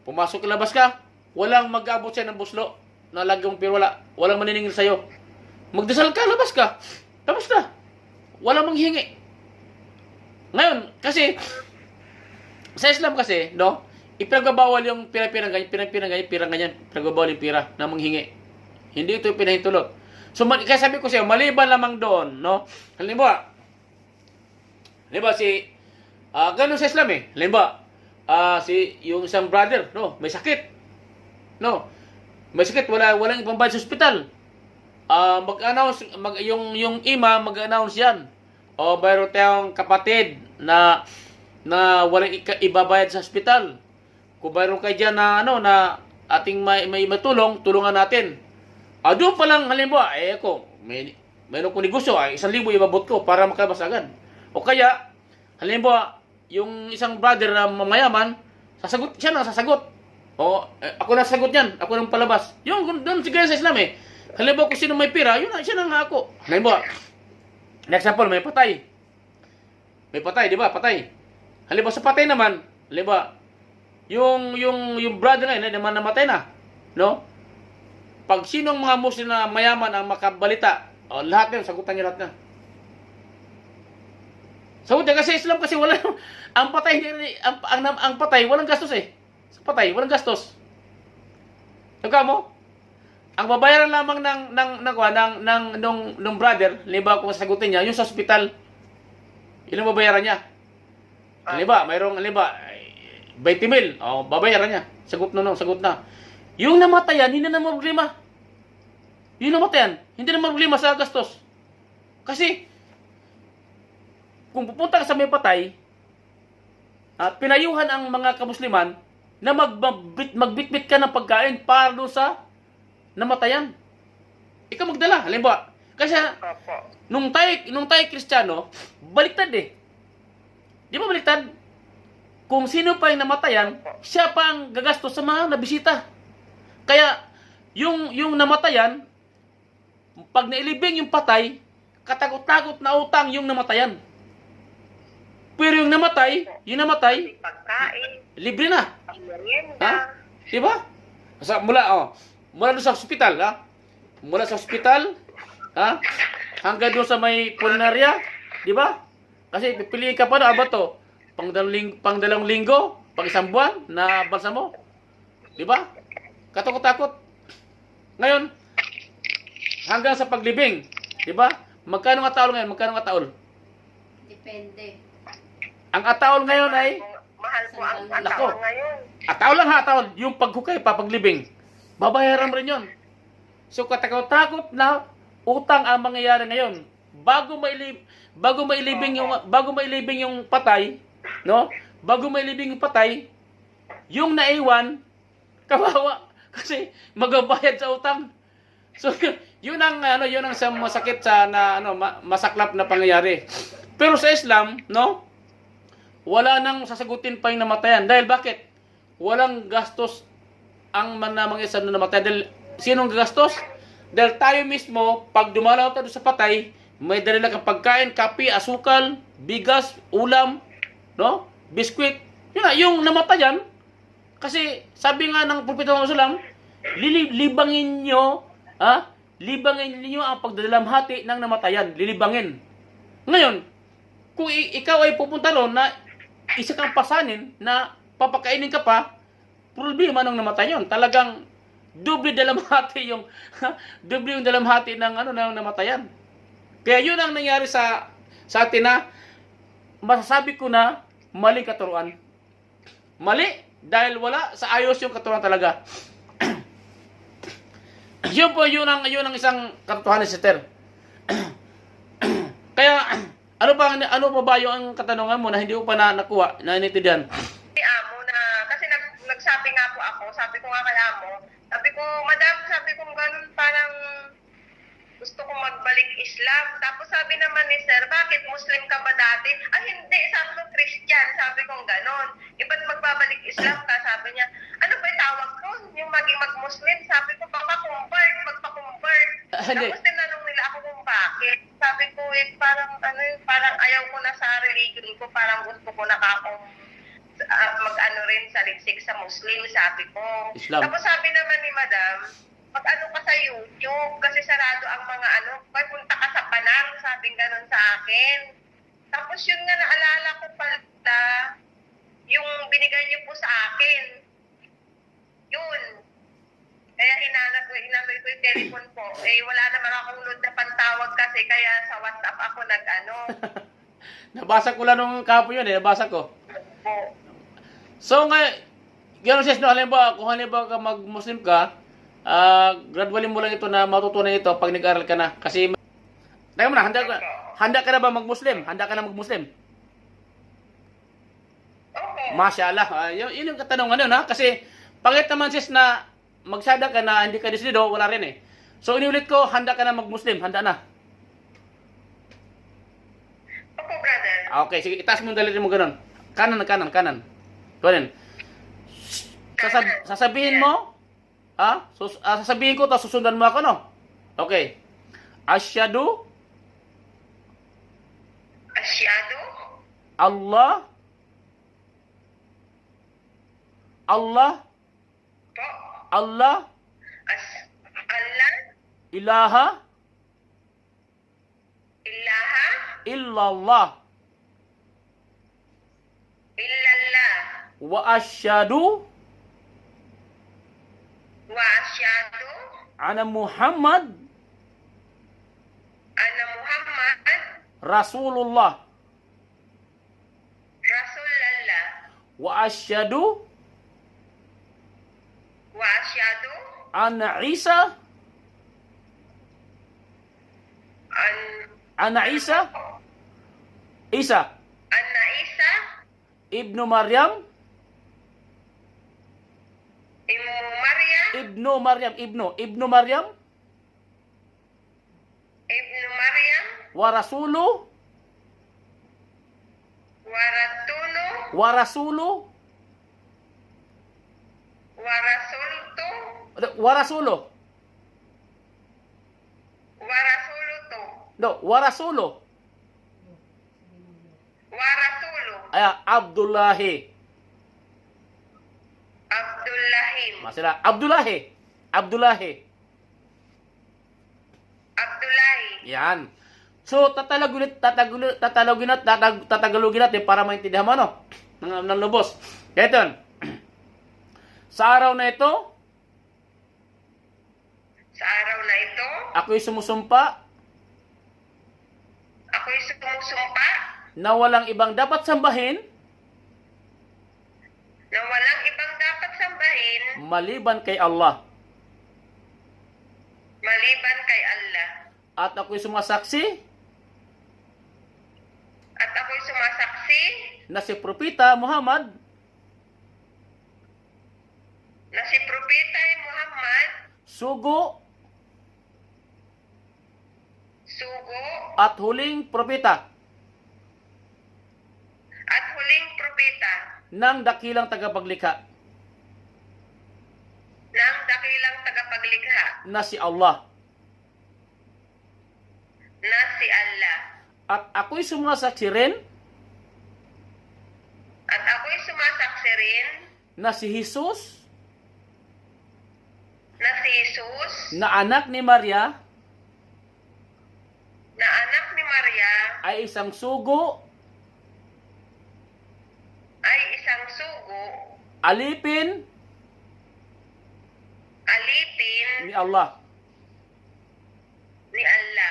pumasok labas ka, walang mag-abot siya ng buslo na lagong pero walang maniningil sa'yo. Magdasal ka, labas ka. Tapos na. Walang manghingi. Ngayon, kasi, sa Islam kasi, no, ipinagbabawal yung pira-pira ganyan, pinagbabawal yung pira na manghingi. Hindi ito pinahintulot. So, kaya sabi ko siya, maliban lamang doon, no, halimbawa, ganun sa Islam eh. Halimbawa, yung isang brother, no, may sakit. No, may sakit, walang ibang bayad sa ospital. Mag-announce, yung imam mag-announce yan. O mayroon tayong kapatid na walang ibabayad sa ospital. Kung mayroon kayo dyan na ating may matulong, tulungan natin. Doon pa lang, halimbawa, mayroon kong negosyo, 1,000 ibabot ko para makalabas agad. O kaya, halimbawa, yung isang brother na mayaman, siya na sasagot. Ako na sasagot yan, ako nang palabas. Yung doon sigaya sa Islam eh. Halimbawa kung sino may pira, siya na nga ako. Halimbawa, example, may patay. May patay, di ba? Patay. Halimbawa sa patay naman, halimbawa, yung brother ngayon, naman namatay na. No? Pag sinong mga Muslim na mayaman ang makabalita, lahat yun, sagutan niya lahat na. Sagutan kasi Islam kasi wala ang patay ang patay walang gastos eh. Sa patay walang gastos. Nagka mo? Ang babayaran lamang ng brother, liba kung sagutin niya, yung sa ospital. Ilang babayaran niya? Liba, mayroong 20,000. Babayaran niya. Sagot na. Yung namatayan, hindi na problema. Yung namatayan, hindi na problema sa gastos. Kasi kung pupunta ka sa may patay, pinayuhan ang mga kamusliman na magbitbit ka ng pagkain para doon sa namatayan. Ikaw magdala, halimbawa. Kasi nung tayo Kristiyano, baliktad eh. Di ba baliktad? Kung sino pa yung namatayan, siya pa ang gagastos sa mga nabisita. Kaya, yung namatayan, pag nailibing yung patay, katakot-takot na utang yung namatayan. Pero yung namatay, Pagkain. libre na. Merienda. Di ba? Mula doon sa ospital, Mula sa ospital, hanggang doon sa may punerarya, di ba? Kasi pipiliin ka pa na, to? Pang dalawang linggo, pang isang buwan na balsa mo. Di ba? Katakot-takot. Ngayon, hanggang sa paglibing, di ba? Magkano nga taon ngayon? Depende. Ang ataol ngayon ay Mahal po ang Nako. ataon ngayon. ataol lang ataol. Yung paghukay, papaglibing. Babayaran rin yun. So katakot-takot na utang ang mangyayari ngayon. Bago mailibing yung patay, no? Bago mailibing yung patay, yung naiwan, kawawa kasi magbabayad sa utang. So yun ang masakit masaklap na pangyayari. Pero sa Islam, no? Wala nang sasagutin pa yung namatayan. Dahil bakit? Walang gastos ang manamang isa na namatay. Dahil sinong gagastos? Dahil tayo mismo, pag dumalaw tayo sa patay, may dala kang pagkain, kape, asukal, bigas, ulam, no? Biskwit. Yun na, yung namatayan, kasi sabi nga ng Propeta Muhammad SAW, libangin niyo ang pagdalamhati ng namatayan. Lilibangin. Ngayon, kung ikaw ay pupunta ron na isa kang pasanin na papakainin ka pa, problema nang namatay yun. Talagang doble dalamhati yung dalamhati ng namatayan. Kaya yun ang nangyari sa atin na masasabi ko na mali katuruan. Mali dahil wala sa ayos yung katuruan talaga. Yun ang isang katotohanan, sister. Kaya ano pa ba yung katanungan mo na hindi ko pa nakuha, na inintindihan? Amo na, kasi nagsabi nga po ako, sabi ko nga kay Amo, sabi ko, Madam, sabi ko ganun parang gusto ko magbalik Islam. Tapos sabi naman ni Sir, bakit Muslim ka ba dati? Hindi, sabi ko Christian, sabi ko ganon. Ba't magbabalik Islam ka? Sabi niya, ano ba yung tawag ko? Yung maging mag-Muslim? Sabi ko, magpa-convert. Tapos tinanong nila ako kung bakit. Sabi ko, parang ayaw ko na sa religion ko, parang gusto ko na akong rin saliksik sa Muslim, sabi ko. Islam. Tapos sabi naman ni Madam, mag-ano ka sa YouTube kasi sarado ang mga ano, may punta ka sa Panang, sabing ganun sa akin. Tapos yun nga naalala ko pala, yung binigay niyo po sa akin. Yun. Kaya hinanoy ko yung telephone ko. Eh, wala naman akong load na pantawag kasi, kaya sa WhatsApp ako nag-ano. Nabasa ko lang nung kahapon yun eh. Nabasa ko. Po. So nga, gano'n sis, no, halimbawa, kung halimbawa ka mag-Muslim ka, gradually mo lang ito na matutunan ito pag nag-aral ka na. Kasi, teka mo na, handa ka na ba mag-Muslim? Handa ka na mag-Muslim? Okay. Masyaallah. Yun yung katanungan yun, ha? Kasi, pangit naman sis na magsada ka na hindi ka desidido, wala rin eh. So, iniulit ko, handa ka na mag-Muslim. Handa na. Opo, brother. Okay, sige, itaas mo yung daliri mo ganun. Kanan. Ganun. Sasabihin mo, sasabihin ko, tapos susundan mo ako, no? Okay. Asyhadu Allah Po. Allah Allah. ilaha Ilaha. illallah Illallah. wa asyhadu Wa asyhadu anna Muhammad anna Muhammad Rasulullah Rasulullah. wa asyhadu Wa asyhadu anna Isa anna Isa ibnu Maryam Ibnu Maryam ibnu Maryam wa rasulu wa rasulu wa rasulu wa rasulutu no wa rasulu wa rasulu Abdullahi Abdullahim masila Abdullahi yan. So tatalogin natin para maintindihan mo, no? Ng lubos. Kaya ito, sa araw na ito, ako'y sumusumpa na walang ibang dapat sambahin maliban kay Allah. At ako'y sumasaksi na si Propeta Muhammad sugo at huling propeta ng dakilang tagapaglikha na si Allah. At ako'y sumasaksi rin na si Jesus na anak ni Maria ay isang sugo, alipin ni Allah.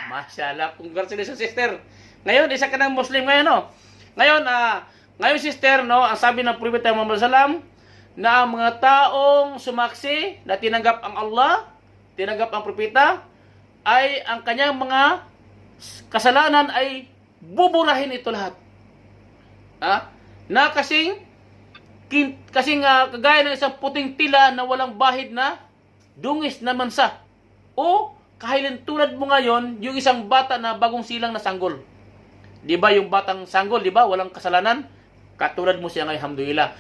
Masyaallah, congratulations sister. Ngayon, isa ka ng Muslim ngayon, no? Ngayon sister, no, ang sabi ng Propeta Muhammad sallam na ang mga taong sumaksi na tinanggap ang Allah, tinanggap ang propeta, ay ang kanyang mga kasalanan ay buburahin ito lahat. Na kasing kagaya ng isang puting tila na walang bahid na dungis na mansa. O kahilin tulad mo ngayon, yung isang bata na bagong silang na sanggol. Di ba yung batang sanggol, di ba? Walang kasalanan. Katulad mo siya ngayon, alhamdulillah.